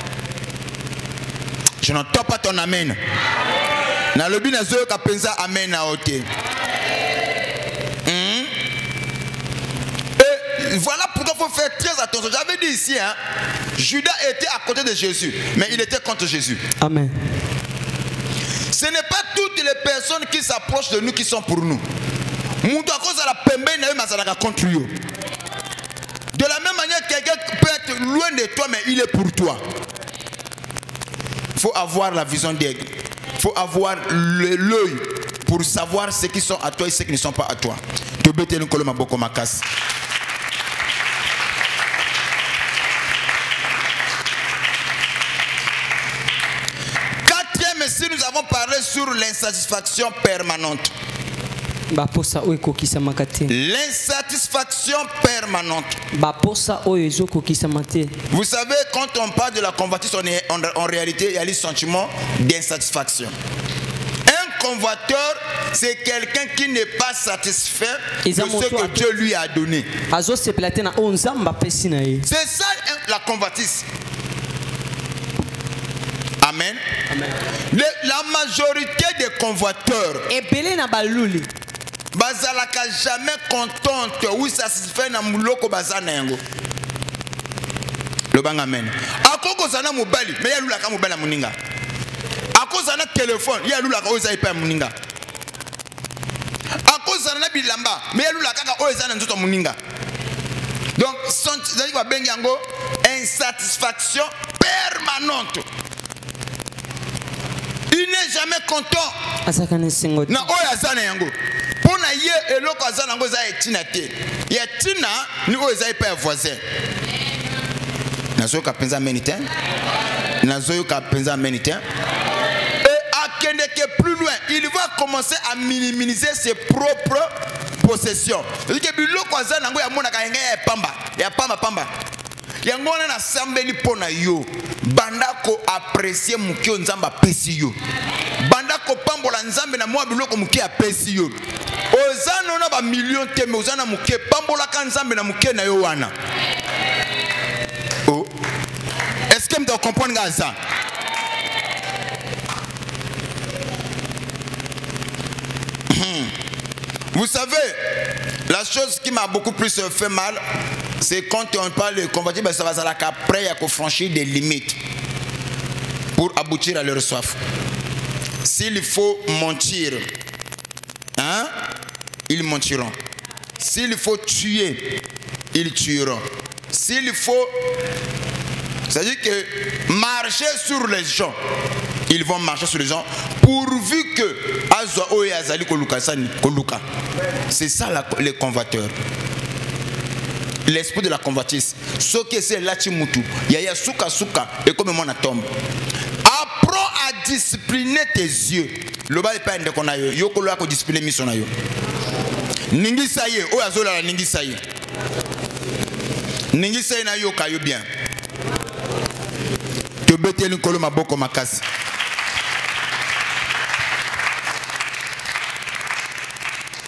Je n'entends pas ton amen. Na lobi na zoyo kapenza amen na ote. Et voilà pourquoi il faut faire très attention. J'avais dit ici, hein, Judas était à côté de Jésus, mais il était contre Jésus. Amen. Ce n'est pas toutes les personnes qui s'approchent de nous qui sont pour nous. Contre lui. De la même manière, quelqu'un peut être loin de toi, mais il est pour toi. Il faut avoir la vision d'aigle. Il faut avoir l'œil pour savoir ceux qui sont à toi et ceux qui ne sont pas à toi. Quatrième, si nous avons parlé sur l'insatisfaction permanente. L'insatisfaction permanente. Vous savez, quand on parle de la convoitise, en réalité, il y a le sentiment d'insatisfaction. Un convoiteur, c'est quelqu'un qui n'est pas satisfait de ce que Dieu lui a donné. C'est ça la convoitise. Amen. Amen. La majorité des convoiteurs bazalaka jamais contente ou satisfait na muloko bazana yango. Le bang amen. Akoko zana mobali, mais ya lulaka mobali muninga. Akoko zana téléphone, ya lulaka oza ipa muninga. Akoko zana bilamba, mais ya lulaka ka oza na nzoto muninga. Donc c'est quoi bengi yango insatisfaction permanente. Il n'est jamais content. Na oya zana yango. Pona ye eloko azana ngo za etina te. Ya tina ni oyo za ipa voisin. Nazo ka penza menite. Nazo ka penza menite. Et akende que plus loin, il va commencer à minimiser ses propres possessions. Il que biloko azana ngo ya mona ka yenga ya pamba. Ya pamba pamba. yango wana na sambeli pona yo banda ko apprécier muke nzamba pesi yo banda ko pambola nzambe na mwa biloko muke apesi yo ozana na ba million teme ozana muke pambola ka nzambe na muke na yo wana. Oh, est-ce que vous comprenez ça? Vous savez, la chose qui m'a beaucoup plus fait mal, c'est quand on parle de convertir, ça va après, il y a qu'on franchir des limites pour aboutir à leur soif. S'il faut mentir, hein, ils mentiront. S'il faut tuer, ils tueront. S'il faut, c'est-à-dire que marcher sur les gens, ils vont marcher sur les gens pourvu que c'est ça les converteurs. L'esprit de la convoitise. Ce que c'est là chimutu, yaya suka suka et comme mon tombe. Apprends à discipliner tes yeux. Le bas est pas un qu'on a eu. Yoko lo a discipliner mission na yo. Ningi saye, o azola la ningi saye. Ningi saye na yo kayo bien. Que bete ni kolo maboko makasi.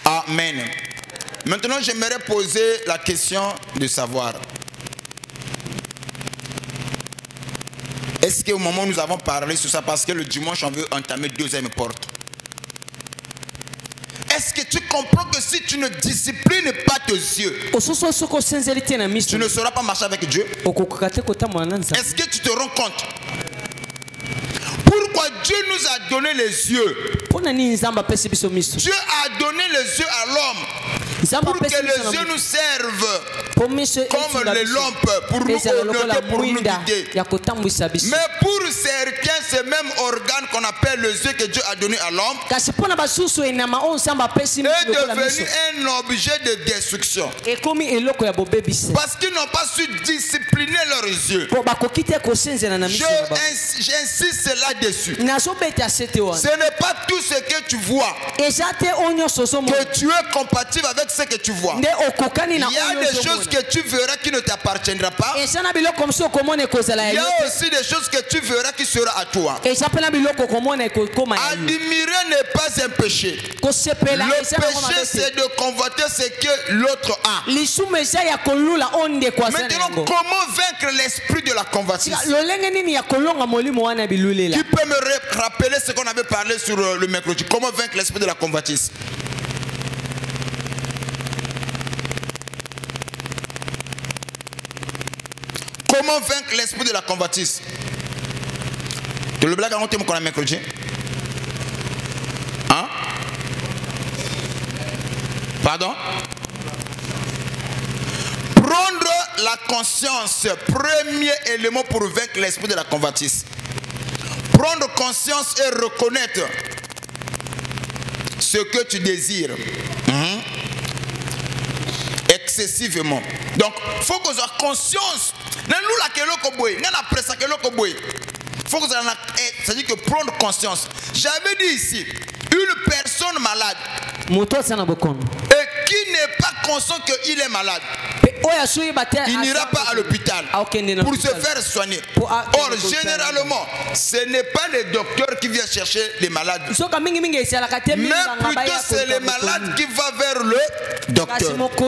Amen. Maintenant, j'aimerais poser la question de savoir. Est-ce qu'au moment où nous avons parlé sur ça, parce que le dimanche, on veut entamer deuxième porte. Est-ce que tu comprends que si tu ne disciplines pas tes yeux, tu ne sauras pas marcher avec Dieu? Est-ce que tu te rends compte? Pourquoi Dieu nous a donné les yeux? Dieu a donné les yeux à l'homme pour que les yeux nous servent comme les lampes pour nous orienter, pour nous guider. Mais pour certains, c'est même organe qu'on appelle les yeux que Dieu a donné à l'homme est devenu un objet de destruction. Parce qu'ils n'ont pas su discipliner leurs yeux. J'insiste là-dessus. Ce n'est pas tout ce que tu vois que tu es compatible avec ce que tu vois. Il y a des choses que tu verras qui ne t'appartiendra pas. Il y a aussi des choses que tu verras qui seront à toi. Admirer n'est pas un péché. Le péché, c'est de convoiter ce que l'autre a. Maintenant, comment vaincre l'esprit de la convoitise? Qui peut me rappeler ce qu'on avait parlé sur le mercredi? Comment vaincre l'esprit de la convoitise? Comment vaincre l'esprit de la convoitise? Tu le blague à monter mon mercredi? Hein? Pardon? Prendre la conscience, premier élément pour vaincre l'esprit de la convoitise. Prendre conscience et reconnaître ce que tu désires. Excessivement. Donc, il faut qu'on soit conscience. C'est-à-dire que prendre conscience. J'avais dit ici, une personne malade et qui n'est pas conscient qu'il est malade, il n'ira pas à l'hôpital pour se faire soigner. Or, généralement, ce n'est pas les docteurs qui viennent chercher les malades, mais plutôt c'est les malades qui vont vers le docteur. Mais pour que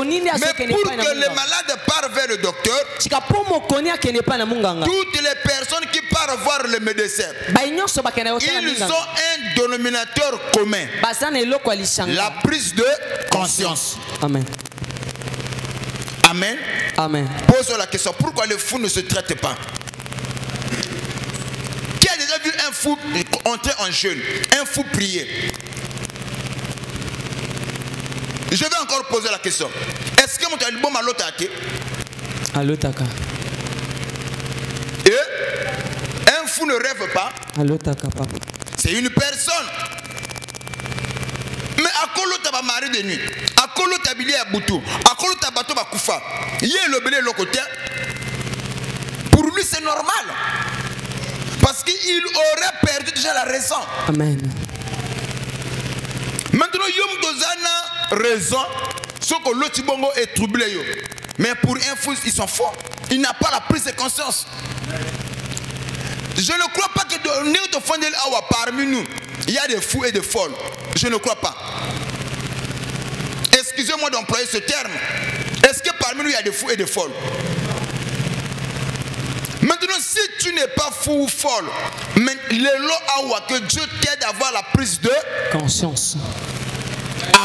les malades partent vers le docteur, toutes les personnes qui partent voir le médecin, ils ont un dénominateur commun: la prise de conscience. Amen. Amen. Amen. Pose la question: pourquoi le fou ne se traite pas? Qui a déjà vu un fou entrer en jeûne, un fou prier? Je vais encore poser la question: est-ce que mon talibon a l'autre? Et un fou ne rêve pas? C'est une personne. Mais à quoi l'autre va marier de nuit? À quoi l'autre a bilé à Boutou? À quoi l'autre bateau va koufa? Il y a le belé l'autre côté. Pour lui, c'est normal. Parce qu'il aurait perdu déjà la raison. Amen. Maintenant, Yom Dozana raison. Ce que l'autre bongo est troublé. Mais pour un fou, ils sont forts. il n'a pas la prise de conscience. Je ne crois pas que parmi nous, il y a des fous et des folles. Je ne crois pas. Excusez-moi d'employer ce terme. Est-ce que parmi nous, il y a des fous et des folles? Maintenant, si tu n'es pas fou ou folle, mais que Dieu t'aide à avoir la prise de conscience.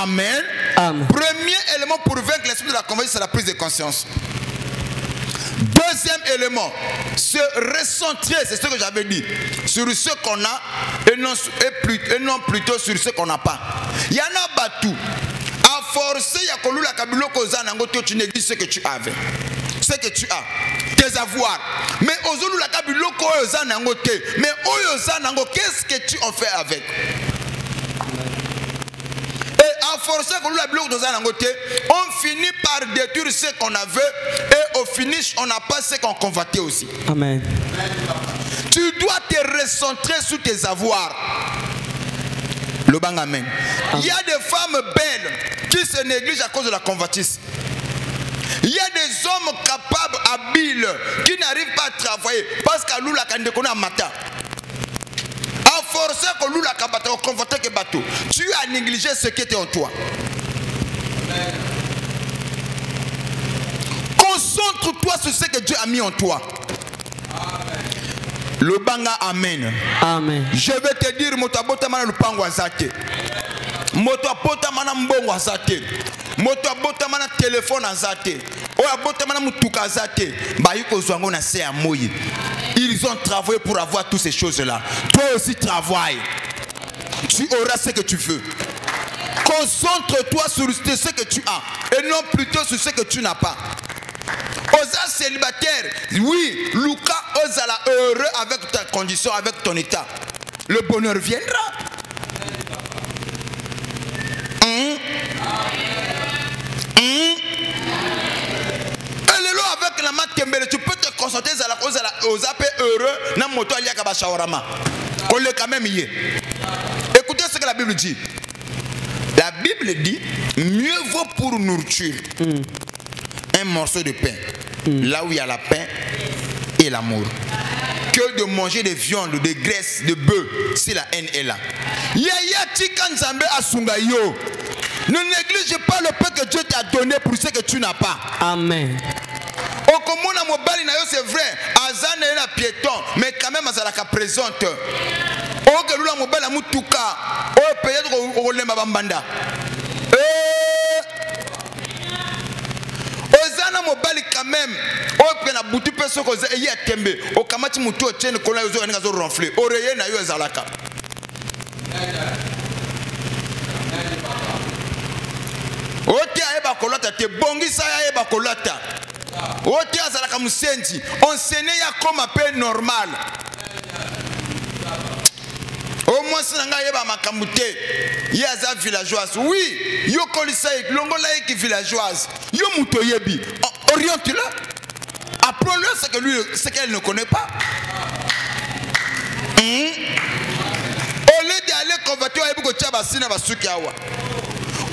Amen. Amen. Premier élément pour vaincre l'esprit de la conversion, c'est la prise de conscience. Deuxième élément, se recentrer, c'est ce que j'avais dit, sur ce qu'on a et non plutôt sur ce qu'on n'a pas. Il y en a battu. À forcer, il y a tu négliges ce que tu avais, ce que tu as, tes avoirs. Mais qu'est-ce que tu en fais avec? Et à forcer, on finit par détruire ce qu'on avait et au finish, on n'a pas ce qu'on convoitait aussi. Amen. Tu dois te recentrer sur tes avoirs. Le bang amen. Il y a des femmes belles qui se négligent à cause de la convoitise. Il y a des hommes capables, habiles, qui n'arrivent pas à travailler parce qu'à l'oula kandekone a matin. À forcer que l'oula kabata, convoiter que bateau. Tu as négligé ce qui était en toi. Concentre-toi sur ce que Dieu a mis en toi. Le banga amen. Amen. Je vais te dire, motabota mana lupango azate. Motabota mana mbongo azate. Motabota mana téléphone azate. Oyabota mana mutuka azate. Bayuko zwango na se amoyi. Ils ont travaillé pour avoir toutes ces choses-là. Toi aussi travaille. Tu auras ce que tu veux. Concentre-toi sur ce que tu as et non plutôt sur ce que tu n'as pas. Osa célibataire, oui, Lucas osala heureux avec ta condition, avec ton état. Le bonheur viendra. Avec la main, tu peux te concentrer aux appels heureux, na moto alia kaba shawarama. On le quand même y est. Écoutez ce que la Bible dit. La Bible dit, mieux vaut pour nourriture un morceau de pain, là où il y a la pain et l'amour, que de manger des viandes, des graisses, de bœuf, si la haine est là. Yaya Tikanzambe Asungayo. Ne néglige pas le pain que Dieu t'a donné pour ce que tu n'as pas. Amen. Okomona mobali na yo c'est vrai, azana na piéton, mais quand même azalaka présente. Okelula mobali amutuka, o peut-être olemba bambanda. Ozana mobali quand même, o prena butu peso ko za ya tembe, o kamati mutu o tienne ko na yo zo nga zo ronfler. Oreye na yo azalaka. Ote ayeba kolata te bongisa ayeba kolata. Ote azalaka musenji enseigne ya comme appel normal. Au moins si nanga yeba makamute yaza villageoise. Oui, yo kolisa ek longola ek villageoise. Yo muto yebi. Oriente-le. Apprends-le ce qu'elle ne connaît pas. Au lieu d'aller convertir à Ebuko Tchaba Sina Basuki Awa.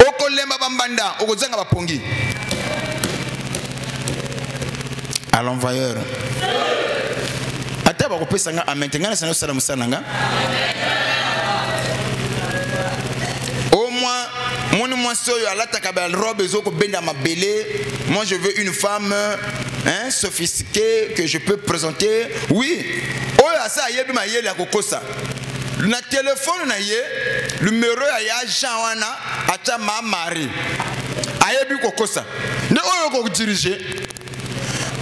Okolemba Bambanda, Okozanga Bapongi. À l'envoyeur. Ataba ko pesa nga amen. Sano sala musananga. Au moins moi soyo alata kabel robe ezoko benda mabele. Moi je veux une femme sophistiquée que je peux présenter. Oui. Oya sa yebi ma yele akokosa. Na téléphone na ye numéro ya Jean wana ata ma mari. Ayebi kokosa. Ne oyo ko diriger.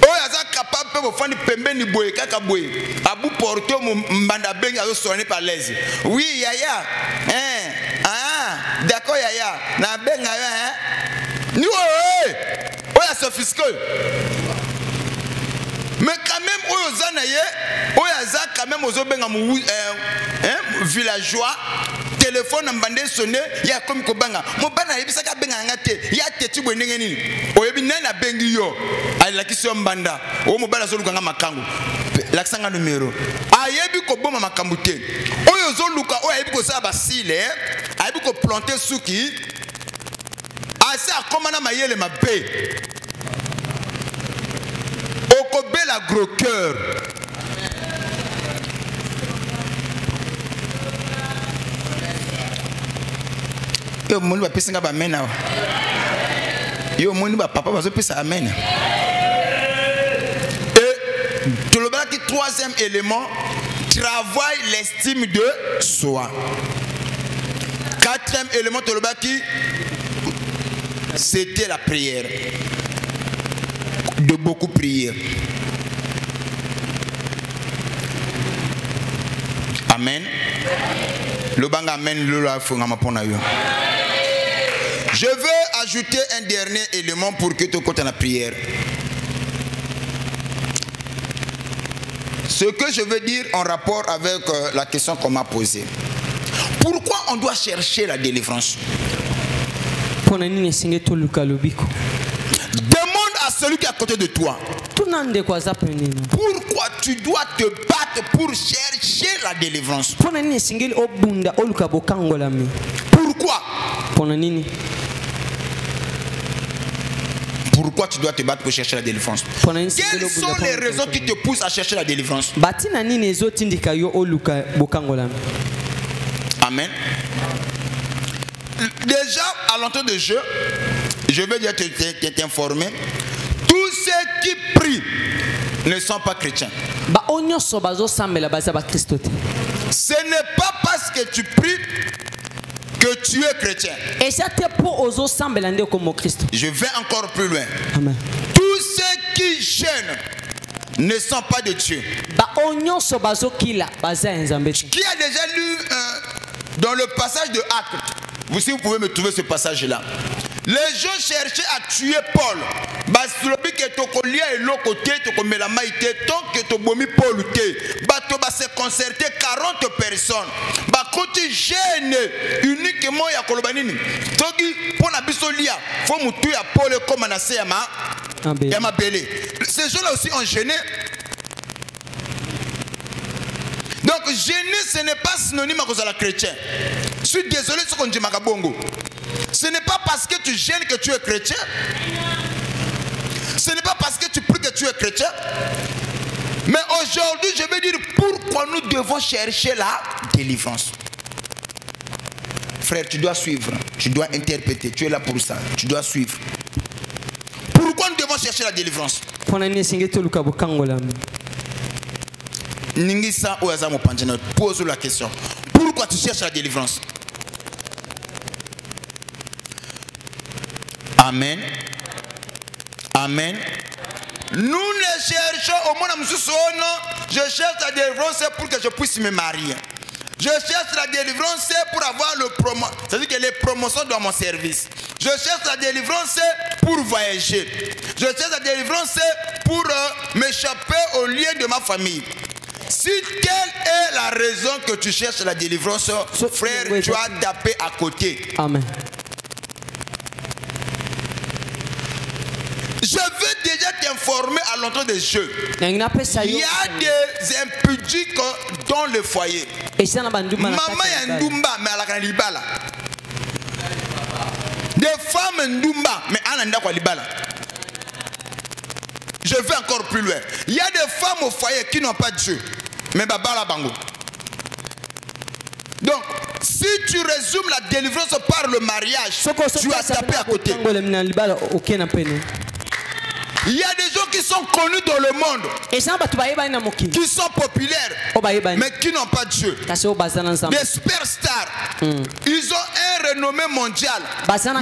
Oya za capable pe bofandi pembeni boye kaka boye. Abu porto mbanda benga zo sonner par l'aise. Oui yaya. D'accord yaya. Na benga yo Ni oya sophistiqué. Mais quand même, Oyaza quand même aux obenga villageois, téléphone mbande sonné, ya comme kobanga. Mo bana yebisaka benga ngate, ya teti bwenenge nini. Oyebi nana bengi yo. Ala kiso mbanda. O mo bana zoluka nga makangu. L'accent numéro. Ayebi ko boma makambu te. Oyo zoluka oyebi ko sa basile, ayebi ko planter suki. Asa komana mayele mabe. Tokobela gros cœur. Yo moni ba pesinga ba mena. Yo moni ba papa bazo pesa amen. Et tout le bas qui troisième élément, travaille l'estime de soi. Quatrième élément tout le bas qui c'était la prière. De beaucoup prier. Amen. Le bang amen le la fungama pona yo. Je veux ajouter un dernier élément pour que tu comptes la prière. Ce que je veux dire en rapport avec la question qu'on m'a posée. Pourquoi on doit chercher la délivrance? Demande à celui qui est à côté de toi. Pourquoi tu dois te battre pour chercher la délivrance? Pourquoi? Pourquoi tu dois te battre pour chercher la délivrance? Quelles sont les raisons qui te poussent à chercher la délivrance? Amen. Déjà, à l'entrée de jeu, je vais déjà t'informer. Tous ceux qui prient ne sont pas chrétiens. Ce n'est pas parce que tu pries que tu es chrétien. Je vais encore plus loin. Amen. Tous ceux qui gênent ne sont pas de Dieu. Qui a déjà lu dans le passage de Actes? Si vous pouvez me trouver ce passage-là. Les gens cherchaient à tuer Paul. Tant que tu bomi Paul, se concerter 40 personnes. Côté gêne uniquement ya kolobanini. Togi pour la bisolia, faut mutu ya Paul comme Manassé ya ma belé. Ces gens-là aussi ont gêné. Donc gêner ce n'est pas synonyme à cause de la chrétien. Je suis désolé ce qu'on dit Makabongo. Ce n'est pas parce que tu gênes que tu es chrétien. Ce n'est pas parce que tu pries que tu es chrétien. Mais aujourd'hui, je vais dire pourquoi nous devons chercher la délivrance. Frère, tu dois suivre. Tu dois interpréter. Tu es là pour ça. Tu dois suivre. Pourquoi nous devons chercher la délivrance? Pose la question. Pourquoi tu cherches la délivrance? Amen. Amen. Nous ne cherchons au monde, je cherche la délivrance pour que je puisse me marier. Je cherche la délivrance pour avoir le promo, c'est-à-dire que les promotions dans mon service. Je cherche la délivrance pour voyager. Je cherche la délivrance pour m'échapper au lien de ma famille. Si telle est la raison que tu cherches la délivrance, frère, tu as tapé à côté. Amen. Je veux déjà t'informer à l'entrée des jeux. Il y a des impudiques dans le foyer. Maman est Ndumba, mais elle a libala. Des femmes Ndumba, mais elle a libala. Je vais encore plus loin. Il y a des femmes au foyer qui n'ont pas de Dieu, mais babala bango. Donc, si tu résumes la délivrance par le mariage, tu as tapé à côté. Il y a des gens qui sont connus dans le monde, qui sont populaires, mais qui n'ont pas Dieu. Des superstars, ils ont un renommé mondial,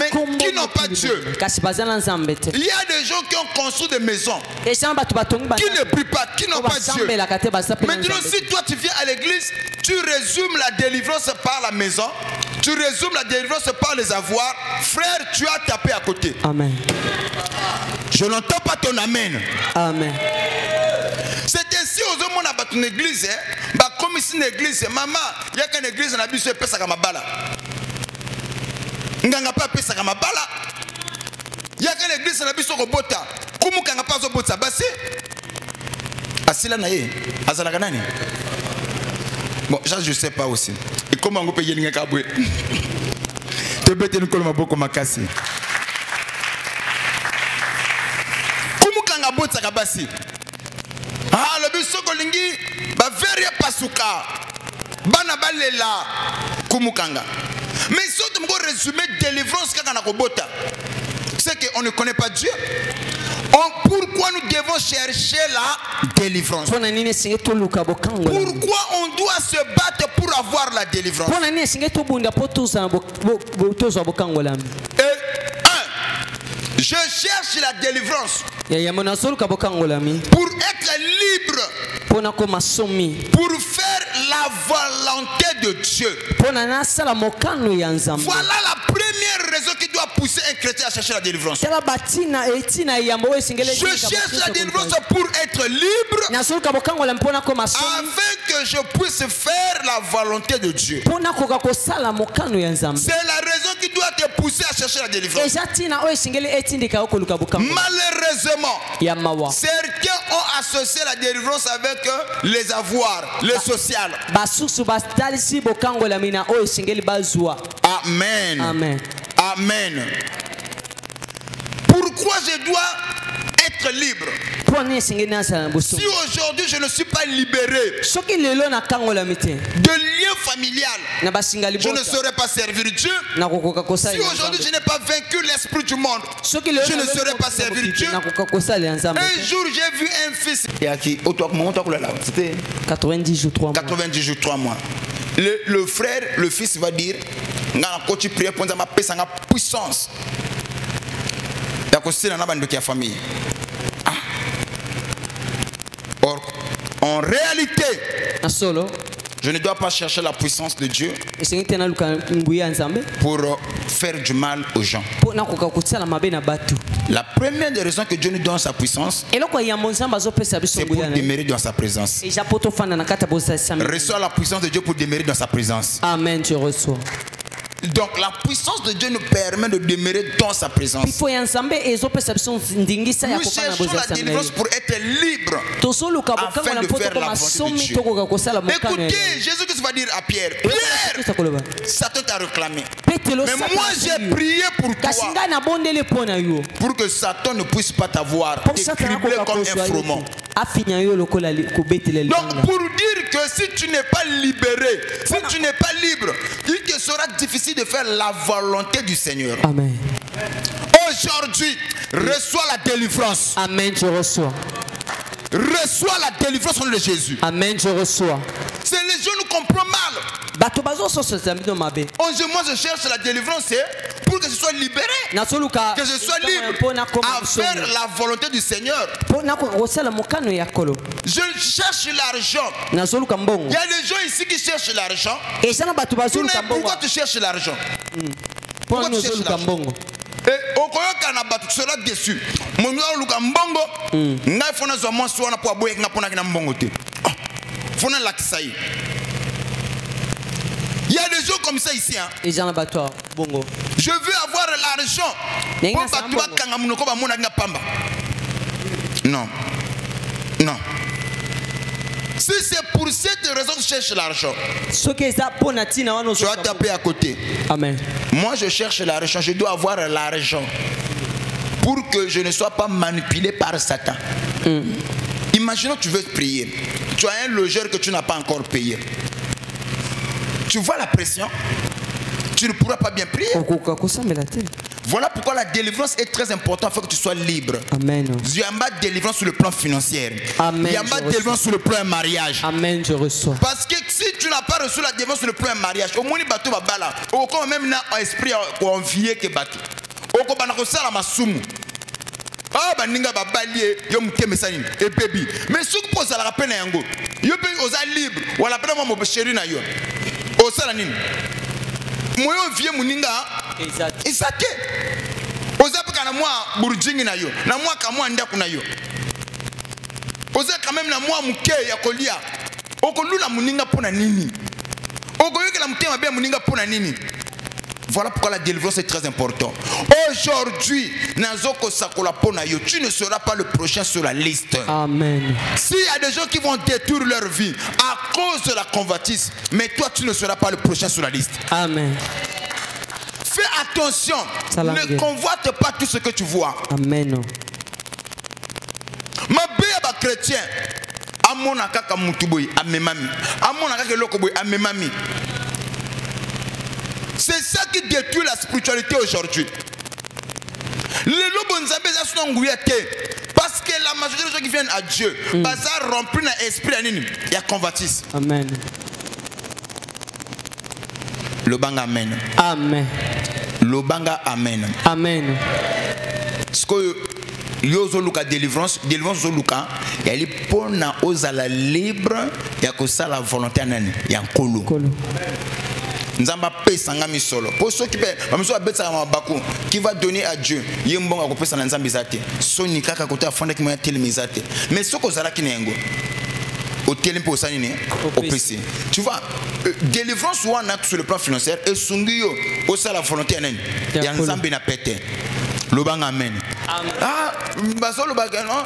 mais qui n'ont pas Dieu. Il y a des gens qui ont construit des maisons, qui ne prient pas, qui n'ont pas Dieu. Maintenant, si toi tu viens à l'église, tu résumes la délivrance par la maison, tu résumes la délivrance par les avoirs, frère, tu as tapé à côté. Amen. Je n'entends pas ton amen. Amen. C'est ainsi aux hommes à ton église, comme ici une église, maman, il y a qu'une église dans la Bible, c'est pas ça comme bala. N'anga pas pesa comme bala. Il y a qu'une église dans la Bible, c'est robota. Comment qu'anga pas robota, basé. Asila nae, azala kanani. Bon, ça je sais pas aussi. Et comment on peut payer n'anga kabwe? Te bête nous colle ma boko makasi. ba verre pasuka bana balela kumukanga. Mais si on doit résumer délivrance kaka na kobota, c'est qu'on ne connaît pas Dieu. Pourquoi nous devons chercher la délivrance? Pourquoi on doit se battre pour avoir la délivrance? Je cherche la délivrance pour être libre, pour faire la volonté de Dieu. Voilà la première raison qui doit pousser un chrétien à chercher la délivrance. Je cherche la délivrance pour être libre, afin que je puisse faire la volonté de Dieu. C'est la raison qui doit te pousser à chercher la délivrance. Malheureusement, certains ont associé la délivrance avec les avoirs, le social. Amen. Amen. Amen. Pourquoi je dois être libre? Si aujourd'hui je ne suis pas libéré de lien familial, je ne saurais pas servir Dieu. Si aujourd'hui je n'ai pas vaincu l'esprit du monde, je ne saurais pas servir Dieu. Un jour j'ai vu un fils. C'était 90 jours, 3 mois. Le frère, le fils va dire, quand tu pries pour ma puissance. Famille. Or, en réalité, je ne dois pas chercher la puissance de Dieu pour faire du mal aux gens. La première des raisons que Dieu nous donne sa puissance, c'est pour demeurer dans sa présence. Reçois la puissance de Dieu pour demeurer dans sa présence. Amen, tu reçois. Donc la puissance de Dieu nous permet de demeurer dans sa présence. Nous cherchons la délivrance pour être libre afin de faire la volonté de Dieu. Écoutez, Jésus-Christ va dire à Pierre, Pierre, Satan t'a réclamé. Mais moi j'ai prié pour toi, pour que Satan ne puisse pas t'avoir criblé comme un froment. Donc pour dire que si tu n'es pas libéré, si tu n'es pas libre, il te sera difficile de faire la volonté du Seigneur. Amen. Aujourd'hui, reçois la délivrance. Amen, je reçois. Reçois la délivrance au nom de Jésus. Amen, je reçois. C'est les gens nous comprennent mal. Moi je cherche la délivrance pour que je sois libéré, que je sois libre à faire la volonté du Seigneur. Je cherche l'argent. Il y a des gens ici qui cherchent l'argent. Pourquoi tu cherches l'argent? Pourquoi tu cherches l'argent? Tu seras déçu. Il y a des gens comme ça ici. Hein. Je veux avoir l'argent. Non. Non. Si c'est pour cette raison que je cherche l'argent, tu vas taper à côté. Amen. Moi je cherche l'argent, je dois avoir l'argent pour que je ne sois pas manipulé par Satan. Imaginons que tu veux prier. Tu as un logeur que tu n'as pas encore payé. Tu vois la pression, tu ne pourras pas bien prier. Voilà pourquoi la délivrance est très importante afin que tu sois libre. Amen. Il y a pas de délivrance sur le plan financier. Amen. Il y a pas de délivrance sur le plan mariage. Amen, je reçois. Parce que si tu n'as pas reçu la délivrance sur le plan mariage, au moins bateau va bala. Au quand même na esprit envié que bateau. Au quand bana ko sala masumu. Ah baninga ba balie yo mkeme sanini et baby. Mais ce que pose la rappel na yango. Yo pe oza libre. Wala pena mo chéri na yo. O sala nini? Moyo vie muninga isake ozapika na mwa burujingi na yo na mwa kamwa ndaku na yo oza quand même na mwa muke ya kolia okolula muninga pona nini okoyekela mutema bien muninga pona nini. Voilà pourquoi la délivrance est très importante. Aujourd'hui, tu ne seras pas le prochain sur la liste. Amen. S'il y a des gens qui vont détruire leur vie à cause de la convoitise, mais toi tu ne seras pas le prochain sur la liste. Amen. Fais attention, ne convoite pas tout ce que tu vois. Amen. Ma bébé chrétien, amona kaka mutuboy amemami amona kaka lokoboy amemami. C'est ça qui détruit la spiritualité aujourd'hui. Les lobonzambe ça sont ngouyaté parce que la majorité des gens qui viennent à Dieu bazar rempli na esprit anini ya convoitise. Amen. Lobanga amen. Amen. Lobanga amen. Amen. Ce que yozo luka délivrance zoluka yali pona ozala libre ya kosa la volonté nani ya nkolo. Nzamba pesa nga misolo. Pour ceux qui qui va donner à Dieu, yembonga ko pesa na nzambe zate. Soni kaka kota fonda ki moya telemizate. Mais soko zala ki nengo. Au télé pour ça au PC. Tu vois, délivrance ou sur le plan financier et sungiyo au la volonté nani. Ya nzambe na pete. Lobanga amen. Ah, basolo bagano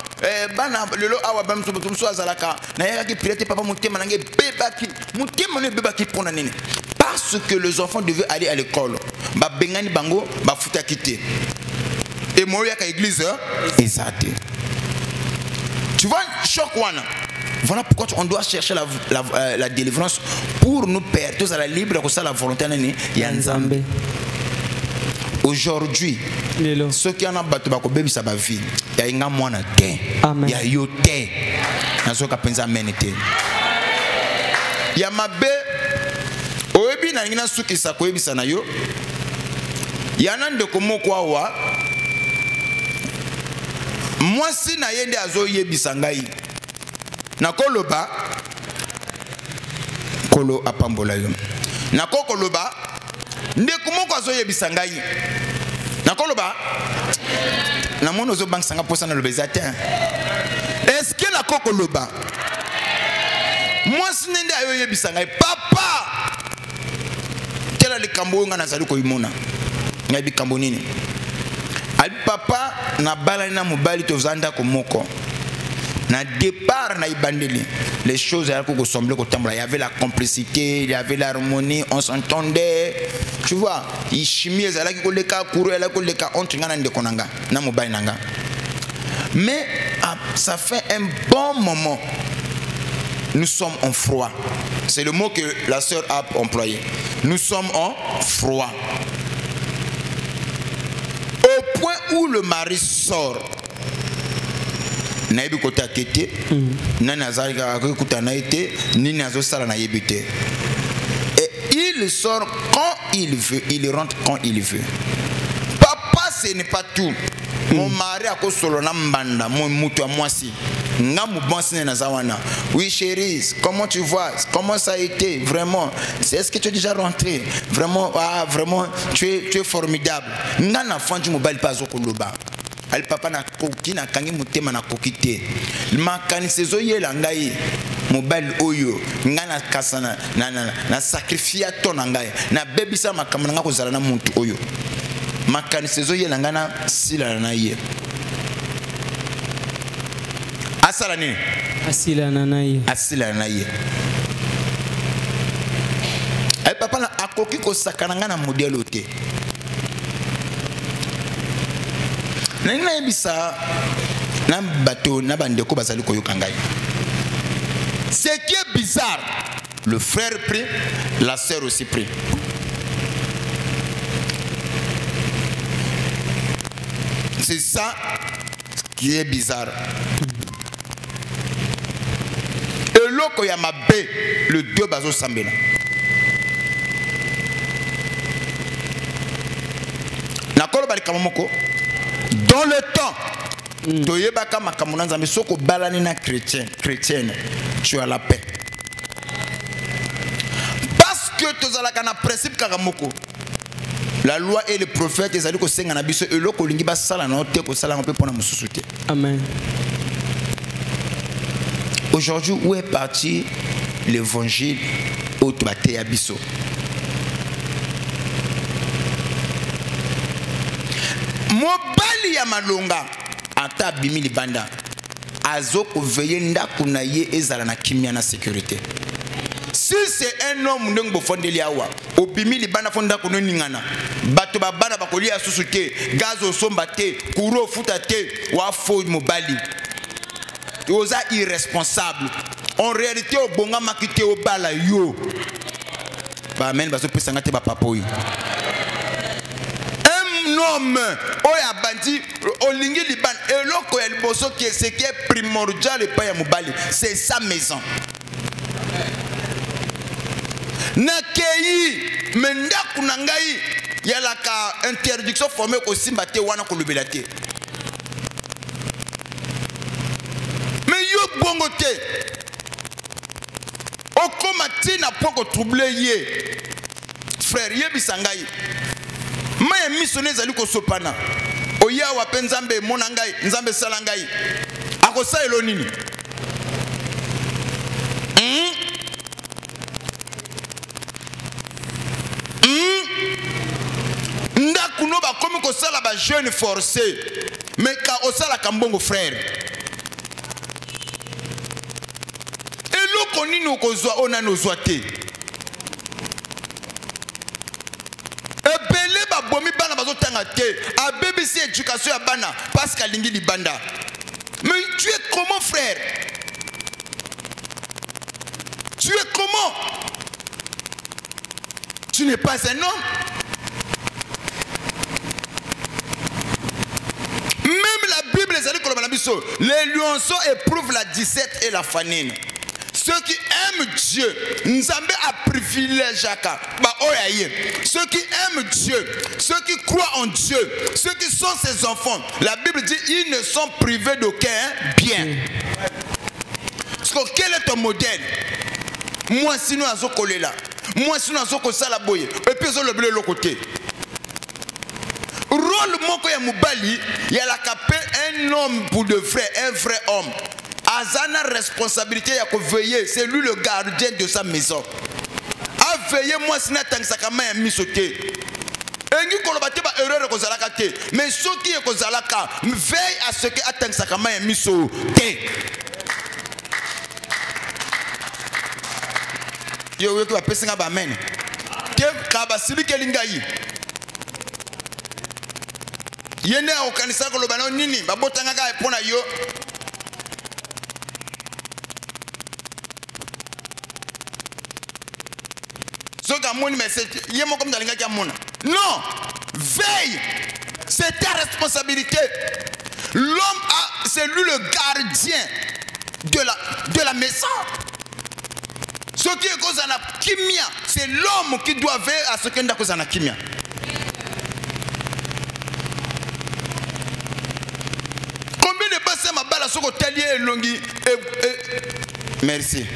bana lelo awa bam so azalaka na yaka ki pirate papa mutema nange bebaki mutema ne bebaki pona nini. Parce que les enfants devaient aller à l'école. Ba bengani bango ba futa kité. Et moi yaka église exact. Tu vois choc one. Voilà pourquoi on doit chercher la délivrance pour nous perdre tous à la libre comme ça la volonté nani ya nzambe. Aujourd'hui, ceux qui en ont battu bako baby ça va vie. Ya inga mwana te. Ya yo te. Na soka penza menete. Ya mabe oyebi na ngina suki sa ko yebisa na yo. Ya nan de komo kwa wa. Mwasi na yende azo yebisa ngai. Na koloba kolo apambola yo. Na kokoloba nde komo kwa azo yebisa ngai. Nakoloba na mono zo bank sanga posa na lobezate. Est-ce que la kokoloba moi sinende ayo yebisa ngai papa tela le kambo nga nazali ko imona ngai bi kambo nini ali papa na bala na mobali to zanda ko moko na départ na ibandeli les choses allaient ko sembler ko tambola, il y avait la complicité, il y avait l'harmonie, on s'entendait. Tu vois, il chimie ezalaki ko leka kuru ela ko leka ontinga na ndeko nanga na mobali nanga. Mais ça fait un bon moment. Nous sommes en froid. C'est le mot que la sœur a employé. Nous sommes en froid. Au point où le mari sort. Naibi kota kete, nana zalika kuta naite, ni nazo sala na yebite. Et il sort quand il veut, il rentre quand il veut. Papa, ce n'est pas tout. Mon mari a solo na mbanda, mon mutu à moi si. Ngamu bonsi na zawana. Oui chérie, comment tu vois? Comment ça a été? Vraiment, est-ce que tu es déjà rentré? Vraiment, vraiment, tu es formidable. Ngana fanji mobile pas au koloba. Ali papa na koki na kangi mutema na kokite makani sezo yela ngai mobile oyo ngana kasana na sacrifice ton ngai na bebisa makamana ngako zala na muntu oyo makani sezo yela ngana sila na ye asala nini asila na ye ali papa na akoki ko sakana ngana modelo te. Ce qui est bizarre, le frère prie, la sœur aussi prie. C'est ça qui est bizarre. Et l'autre, il y a ma bé, le Dieu bazo sambela. Nakolo bali kamomoko. Dans le temps, toyebaka makambo na nzambe soko balani na chrétienne, tu as la paix. Parce que tozalaka na principe karamoko. La loi et les prophètes ezali ko senga na biso eloko lingi ba sala na te ko sala ngpe pona mususu te. Amen. Aujourd'hui, où est parti l'évangile au tobate ya biso? Mobali ya malonga ata bimi libanda azoko veiller ndako na ye ezala na kimia na sécurité. Si c'est un homme ndongo fondeli awa obimi libanda fonda ko ningana bato babana bakoli asusu te gazo somba te kuro futa te wa fo mobali oza irresponsable en réalité au bonga makite au bala yo ba amen baso pesanga te ba papoyi un homme oya bandi olingi liban eloko ya liboso qui est ce qui est primordial pa ya mobali c'est sa maison nakei menda kunangai ya la ka interdiction formée ko simba te wana ko lubela te mais yo bongo te okoma tina poko troublé ye frère ye bisangai maye missionné zali ko sopana oya wa penzambe monangai nzambe salangai akosa elo nini ndakuno ba komi ko sala ba jeune forcé mais ka osala kambongo frère eloko nini okozwa ona nozwa te ebele babomi bana bazotanga te abebisi éducation ya bana parce qu'alingi libanda mais tu es comment frère tu es comment tu n'es pas un homme même la Bible les lionceaux éprouvent la disette et la famine. Ceux qui aiment Dieu, Nzambe a privilégié ceux qui aiment Dieu, ceux qui croient en Dieu, ceux qui sont ses enfants, la Bible dit ils ne sont privés d'aucun bien. Quel est ton modèle? Moi sinon à Zokolé là, moi sinon à Zokosala boye, et puis le bleu l'autre côté. Rôle moko ya mubali, il y a la capé un homme pour de vrai, un vrai homme. Azana responsabilité ya ko veiller, c'est lui le gardien de sa maison. A veiller moi sina tangsakama ya misoté. Engi kolobate ba erreur ko zalaka te, mais ce qui est ko zalaka, veille à ce que atangsakama ya misoté. Yo weko ba pesinga ba amen. Ke ka ba sibi kelingai. Yene au kanisa ko lobana nini ba botanga ka epona yo. Non, veille, c'est ta responsabilité. L'homme, c'est lui le gardien de la maison. Ce qui est cause de kimia, c'est l'homme qui doit veiller à ce qu'il y a cause de kimia. Combien de personnes ma balle à ce côté est longi? Merci.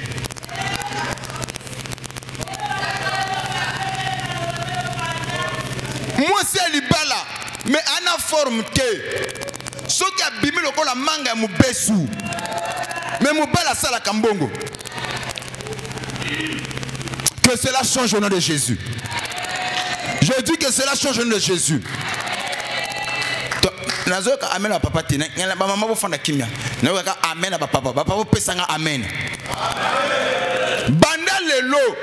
Moi c'est libala mais ana forme te ce qui a bimé le la manga mubesu mais mubala ça la kambongo que cela change au nom de Jésus. Je dis que cela change au nom de Jésus. Nazoka amen à papa tina ngala ba mama bo fanda kimia nazoka amen à papa papa pesanga amen banda lelo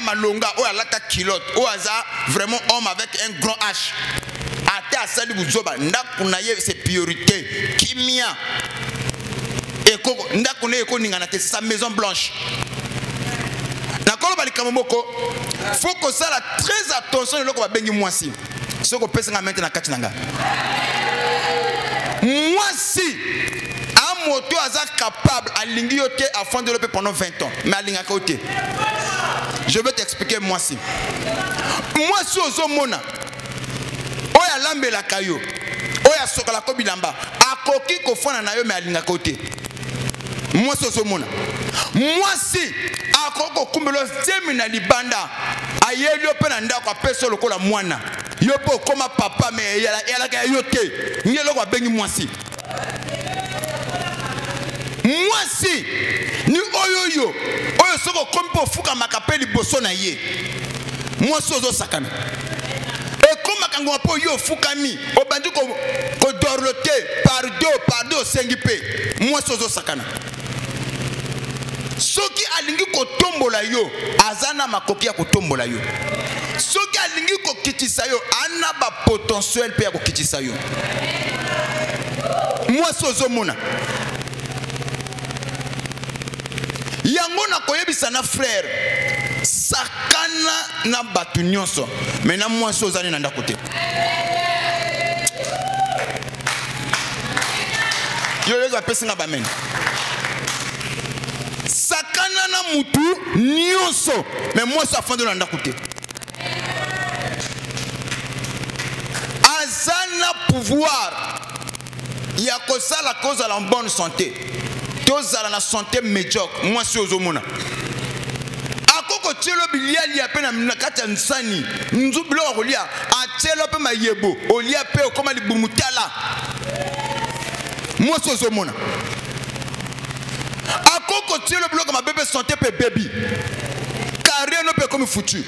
malonga ou à la kilote ou aza vraiment homme avec un grand H ate asali buzoba ndakunaye c'est priorité kimia eko ndakunaye eko ningana te sa maison blanche nakolo balikamo moko faut que ça la très attention loko ba bengi mwasi soko pesinga maintenant kati nanga mwasi un moto aza capable alingi yote afin de le pendant 20 ans mais alinga côté. Je vais t'expliquer moi si. Moi si ozo mona. Oya lambe la kayo. Oya soka la kobilamba. Akoki ko fana na yo me alinga côté. Moi si ozo mona. Moi si akoko kumbelo zemi na libanda. Ayeli yo pe na ndako apeso lokola mwana. Yo po koma papa me yala ka yote. Ngelo kwa bengi moi si. Moi si ni oyoyo oyo soko kompo fuka makapeli boso na ye moi sozo sakana e koma kango po yo fuka mi obandi ko dorlote pardon sengi pe moi sozo sakana soki alingi ko tombola yo azana makoki ya ko tombola yo soki alingi ko kitisa yo ana ba potentiel pe ya ko kitisa yo moi sozo mona. yango na koyebisa na frère sakana na batu nyonso mais na mwasi ozali na ndako te yo yezo apesi nga bamen sakana na mutu nyonso mais mwasi afandi na ndako te azana pouvoir ya kosala kozala en bonne santé tozala na santé médiocre mwasi ozomona akoko tielo biliali ape na kati ya nsani nzubilo kolia atielo pe mayebo olia pe okoma libumutala mwasi ozomona akoko tielo biloko mabebe santé pe baby carrière no pe comme foutu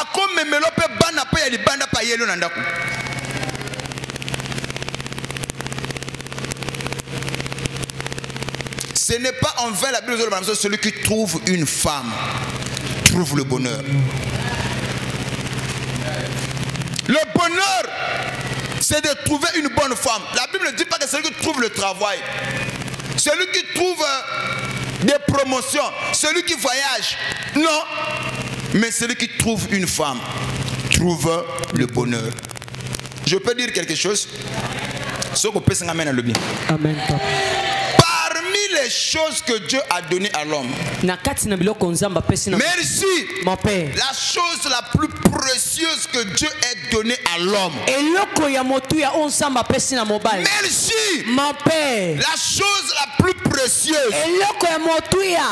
akomemelo pe bana pe ya libanda pa yelo na ndako ce n'est pas en vain la Bible de celui qui trouve une femme trouve le bonheur. Le bonheur, c'est de trouver une bonne femme. La Bible ne dit pas que celui qui trouve le travail, celui qui trouve des promotions, celui qui voyage. Non, mais celui qui trouve une femme trouve le bonheur. Je peux dire quelque chose? Ce qu'on peut s'amener à le bien. Amen. Les choses que Dieu a données à l'homme. Merci. Mon Père. La chose la plus précieuse que Dieu ait donnée à l'homme. Merci. Mon Père. La chose la plus précieuse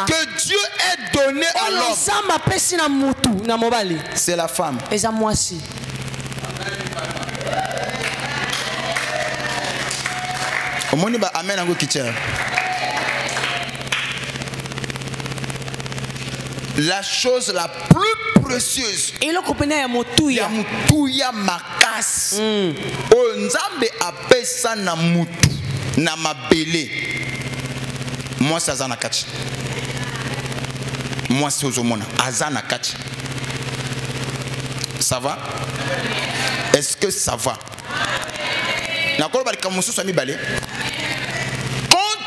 que Dieu ait donnée à l'homme. C'est la femme. Amen. La chose la plus précieuse ya mutuya makas onzambe apesa na mutu na mabele mwasi azana kati mwasi ozomona azana kati. Ça va? Est-ce que ça va? Nakolo balika mususu amibale.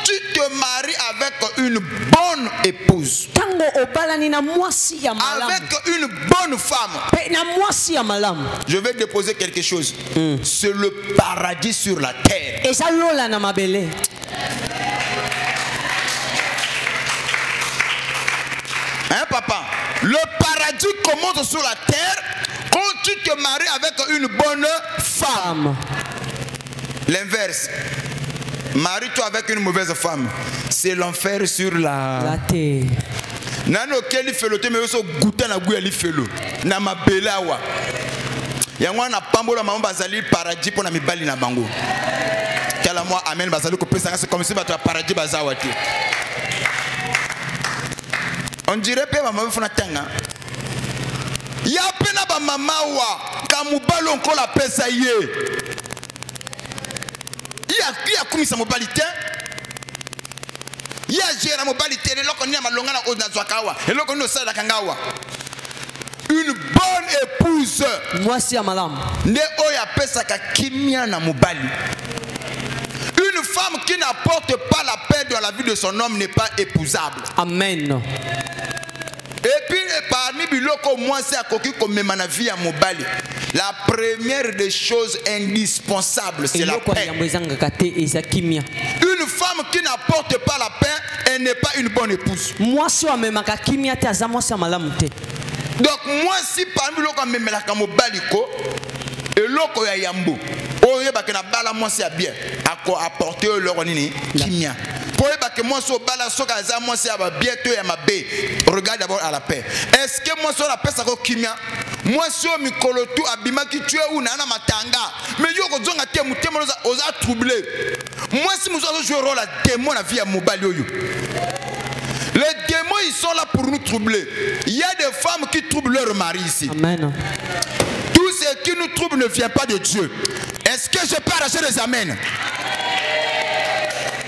Tu te maries avec une bonne épouse, avec une bonne femme, je vais déposer quelque chose. C'est le paradis sur la terre. Hein, papa? Le paradis commence sur la terre quand tu te maries avec une bonne femme. L'inverse. Marie-toi avec une mauvaise femme, c'est l'enfer sur la terre. Nano keli felote me yoso guta na guya li felo na mabelawa. Yango na pambola mama bazali paradis pona mibali na bango. Kala moi amen bazali ko pesa c'est comme si bato paradis bazawa te. On dirait pe mama funa tanga. Ya pena ba mama wa kamubalo onko la pesa ye. Il y a commis sa mobilité. Il y a géré la mobilité. Une bonne épouse. Moi si amalam. Ne oya pesa ka kimia na mobali. Une femme qui n'apporte pas la paix dans la vie de son homme n'est pas épousable. Amen. Et puis parmi biloko moi c'est à koki comme na vie à mobali. La première des choses indispensables, c'est la paix. Une femme qui n'apporte pas la paix, elle n'est pas une bonne épouse. Donc moi si parmi les gens qui baliko et loko ya yambo, oye ba na bala moi c'est bien, apporter leur nini kimia. Regarde d'abord à la paix. Est-ce que moi sur la paix ça kimia? Moi sur mikolo tu abima ki tu es ou nana matanga. Mais yo ko zonga te mutema oza troublé. Moi si nous allons jouer rôle à démon la vie à mobali yo. Les démons ils sont là pour nous troubler. Il y a des femmes qui troublent leur mari ici. Amen. Tout ce qui nous trouble ne vient pas de Dieu. Est-ce que je peux arracher les amens?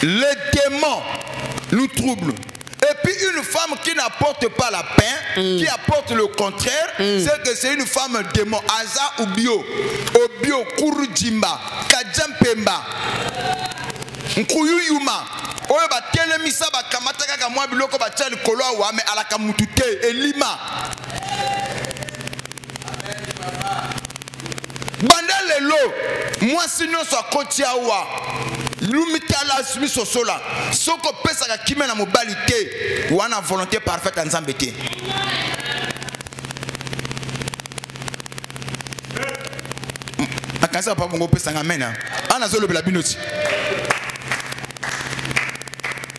Les démons nous troublent. Et puis une femme qui n'apporte pas la paix, qui apporte le contraire, c'est que c'est une femme démon. Aza Ubio, Obio, Kurujimba, Kajampemba, Nkuyuyuma. oyo batelemisa bakamata kaka mwa biloko batia likolo awa me alaka mutu te elima banda lelo mwasi nyonso akoti awa lumitala miso sola soko pesaka kimia na mobali te wana volonté parfaite ya Nzambe te. Akanisa papa bongo pesanga mena ana zolo bela binoti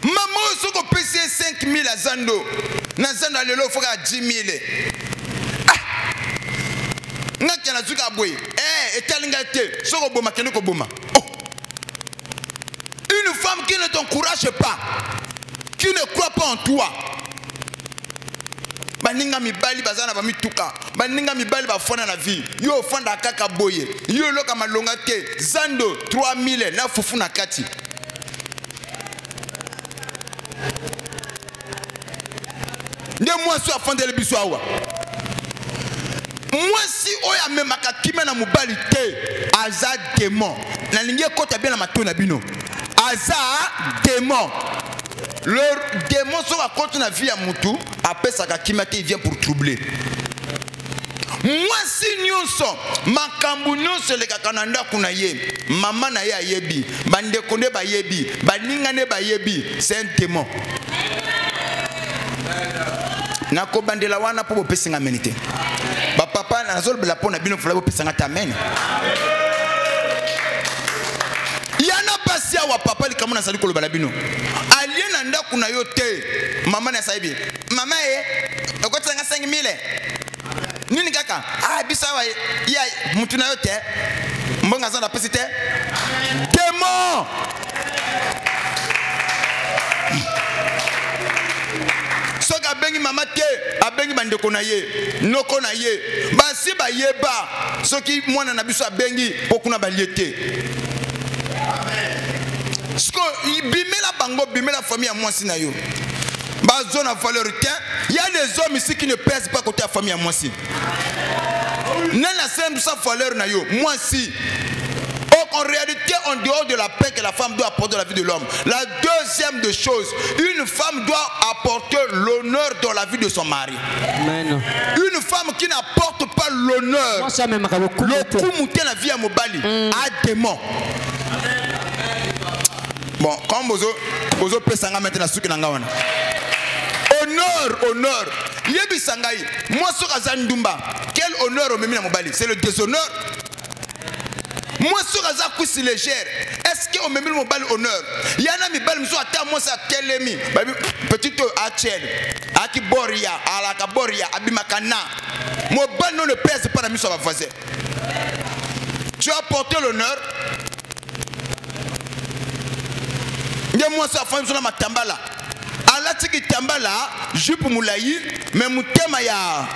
mamo soko pesi 5000 azando na zando lelo foka 10000 ngaki na zuka boy etalinga te soko boma kene ko boma. Une femme qui ne t'encourage pas, qui ne croit pas en toi. Baninga mibali bazana ba mituka, baninga mibali ba fona na vie. Yo fanda kaka boye. Yo loka malonga te, zando 3000 na fufu na kati. Nde mwasi afandele biso awa. Mwasi oya memaka kime na mobali te, aza démon. Na lingi kota bien na matona bino. Aza démon. Le démon soit contre la vie à Moutou, après sa kakimate, il vient pour troubler. Moi si nyonso, makambu nyonso le kakananda kunaye, maman na ya yebi, bande konde ba yebi, baningane ba yebi, c'est un démon. Nako bandela wana po pesinga menite. Ba papa na zol bela pona bino fula pesanga amen. Yana pasia wa papa likamuna sali kolo balabino. Aliena ndaku na yo te. Mama na saibi. Mama okotanga 5000. Nini kaka? Bisawa ya mutu na yo te. Mbonga za na pesite. Démon. Soka bengi mama te, abengi bandeko na ye, noko na ye. Basi ba yeba. Soki mwana na biso abengi pokuna baliete. Sko bimela bango bimela famille à moi si na yo. Ba zone valeur te. Il y a des hommes ici qui ne pèsent pas côté la famille à moi si. Nana semble sa valeur na yo. Moi si. En réalité, en dehors de la paix que la femme doit apporter dans la vie de l'homme, la deuxième des choses, une femme doit apporter l'honneur dans la vie de son mari. Amen. Une femme qui n'apporte pas l'honneur, le coup mouté la vie à Mobali, à démon. Bon, comme vous pesanga maintenant ce que n'angawana. Honneur. Yebi sangai. Moi sur Azandumba, quel honneur au Memi Mobali? C'est le déshonneur. Moi sur Azar cousi légère. Est-ce qu'on me met mon bal honneur? Il y en a mi bal miso ata moi ça kelemi. Petite Achel, Aki Boria, Alaka Boria, Abimakana. Mon bal non ne pèse pas la mission à voisin. Tu as porté l'honneur. Il y a moi ça femme sur la matambala. Allah tiki tambala, jupe moulayi, mais moutema ya.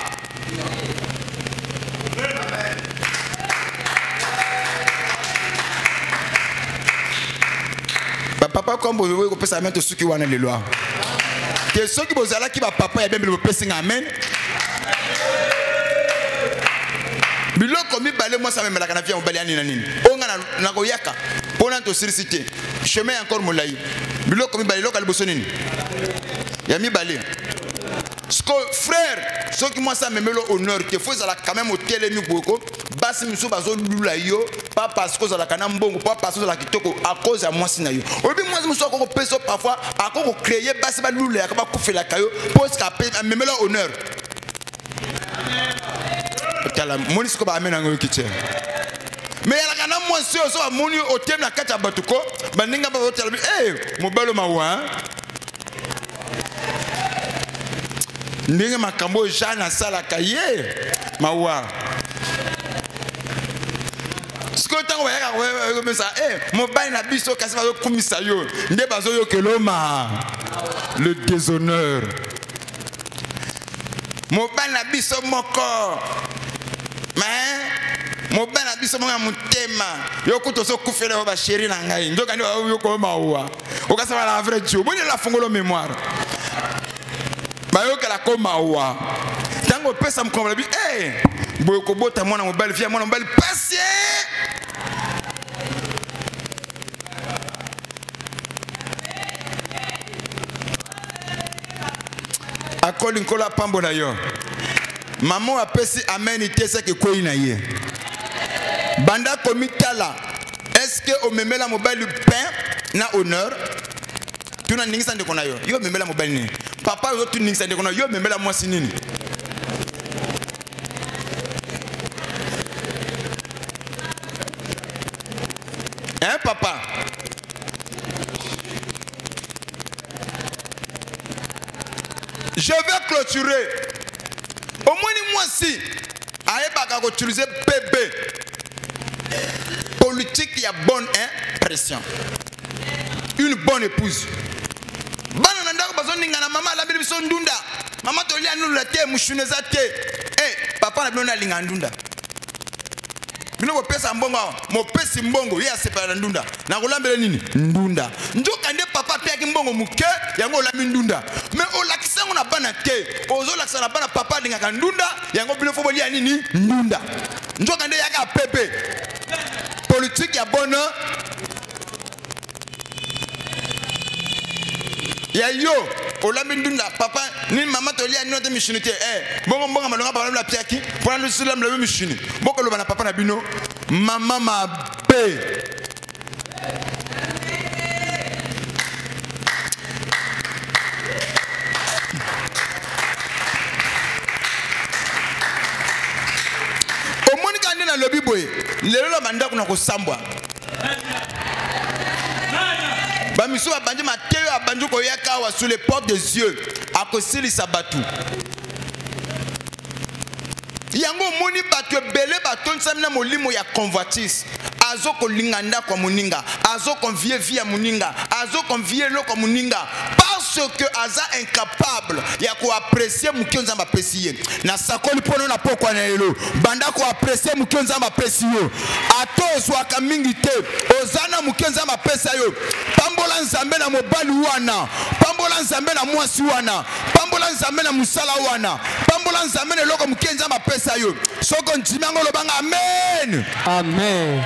Papa comme vous pouvez ça mettre ceux qui ont les lois. Que ceux qui vous allez qui va papa et bien le pressing amen. Bilo comme balé moi ça me la canafia on balé nini. On a na koyaka. Pour notre cité. Chemin encore moulayi. Bilo comme balé local bosonini. Ya mi balé. Frère, ceux qui moi ça me met l'honneur que faut ça quand même au télémi boko. Basi miso bazo lula yo pas parce que ça la kana mbongo pas parce que la kitoko à cause de moi sina yo obi moi miso ko peso parfois à ko créer basi ba lula ka ba kufe la kayo pose ka me met l'honneur tala monis ko ba amena ngo kiche mais la kana moi so moni au thème na kata batuko baninga ba tala mo balo mawa ndenge makambo jana sala kaye mawa. Ce que tu as dit, c'est mon bain n'a biso kasi bazo kumisa yo. Nde bazo yo keloma. Le déshonneur. Mon bain n'a biso moko. Mais mon bain n'a biso moko mutema. Yo kuto so kufela ba chéri na ngai. Ndoka ni yo ko mawa. Okasa ba la vraie Dieu. Boni la fongolo mémoire. Ba yo kala ko mawa. Tango pesa mkomba bi boy ko bota mwana mobile via mwana mobile patient. akoli nkola pambo na yo. Maman apesi amen itese ke koi na ye. Banda komitala. Est-ce que o memela mobile pain na honneur? Tu na ningisa ndeko na yo. Yo memela mobile ni. Papa yo tu ningisa ndeko na yo memela mwasi nini? Hein papa? Je vais clôturer. Au moins moi si aeba ka utiliser bébé. Politique, il y a bonne impression. Une bonne épouse. Bana ndako bazonninga na mama la biso ndunda. Mama to lia nulu te mushuneza te. Eh papa na blonda linga ndunda. Bino ko pesa mbongo, mo pesi mbongo ye asepara ndunda. Na kolambele nini? Ndunda. Njoka nde papa pe ki mbongo muke yango olambi ndunda. Mais o lakisango na bana te. Ozo lakisa na bana papa linga ka ndunda yango bino fo bolia nini? Ndunda. Njoka nde yaka pepe. Politique ya bonne. Ya yo olambi ndunda papa ni mama to lia ni note mishinité bongo bongo malonga papa la piaki pour le sulam le mishini boko lo bana papa na bino mama ma pe o monika ndina lobi boye lelo la banda kuna ko sambwa Bamiso abandi mateo abandi ko yaka wa sous les portes des yeux akosili sabatu yango moni batu belé baton samina molimo ya convoitise azo ko linganda kwa muninga azo convier via muninga azo convier lo kwa muninga parce que aza incapable ya ko apprécier mukionza mapesiye na sakoli pono na pokwa na lelo banda ko apprécier mukionza mapesiyo atozwa ka mingi te ozana mukionza mapesa yo pambola nzambe na mobali wana pambola nzambe na mwasi wana pambola nzambe na musala wana pambola nzambe na loko mukionza mapesa yo soko njimango lobanga amen Amen.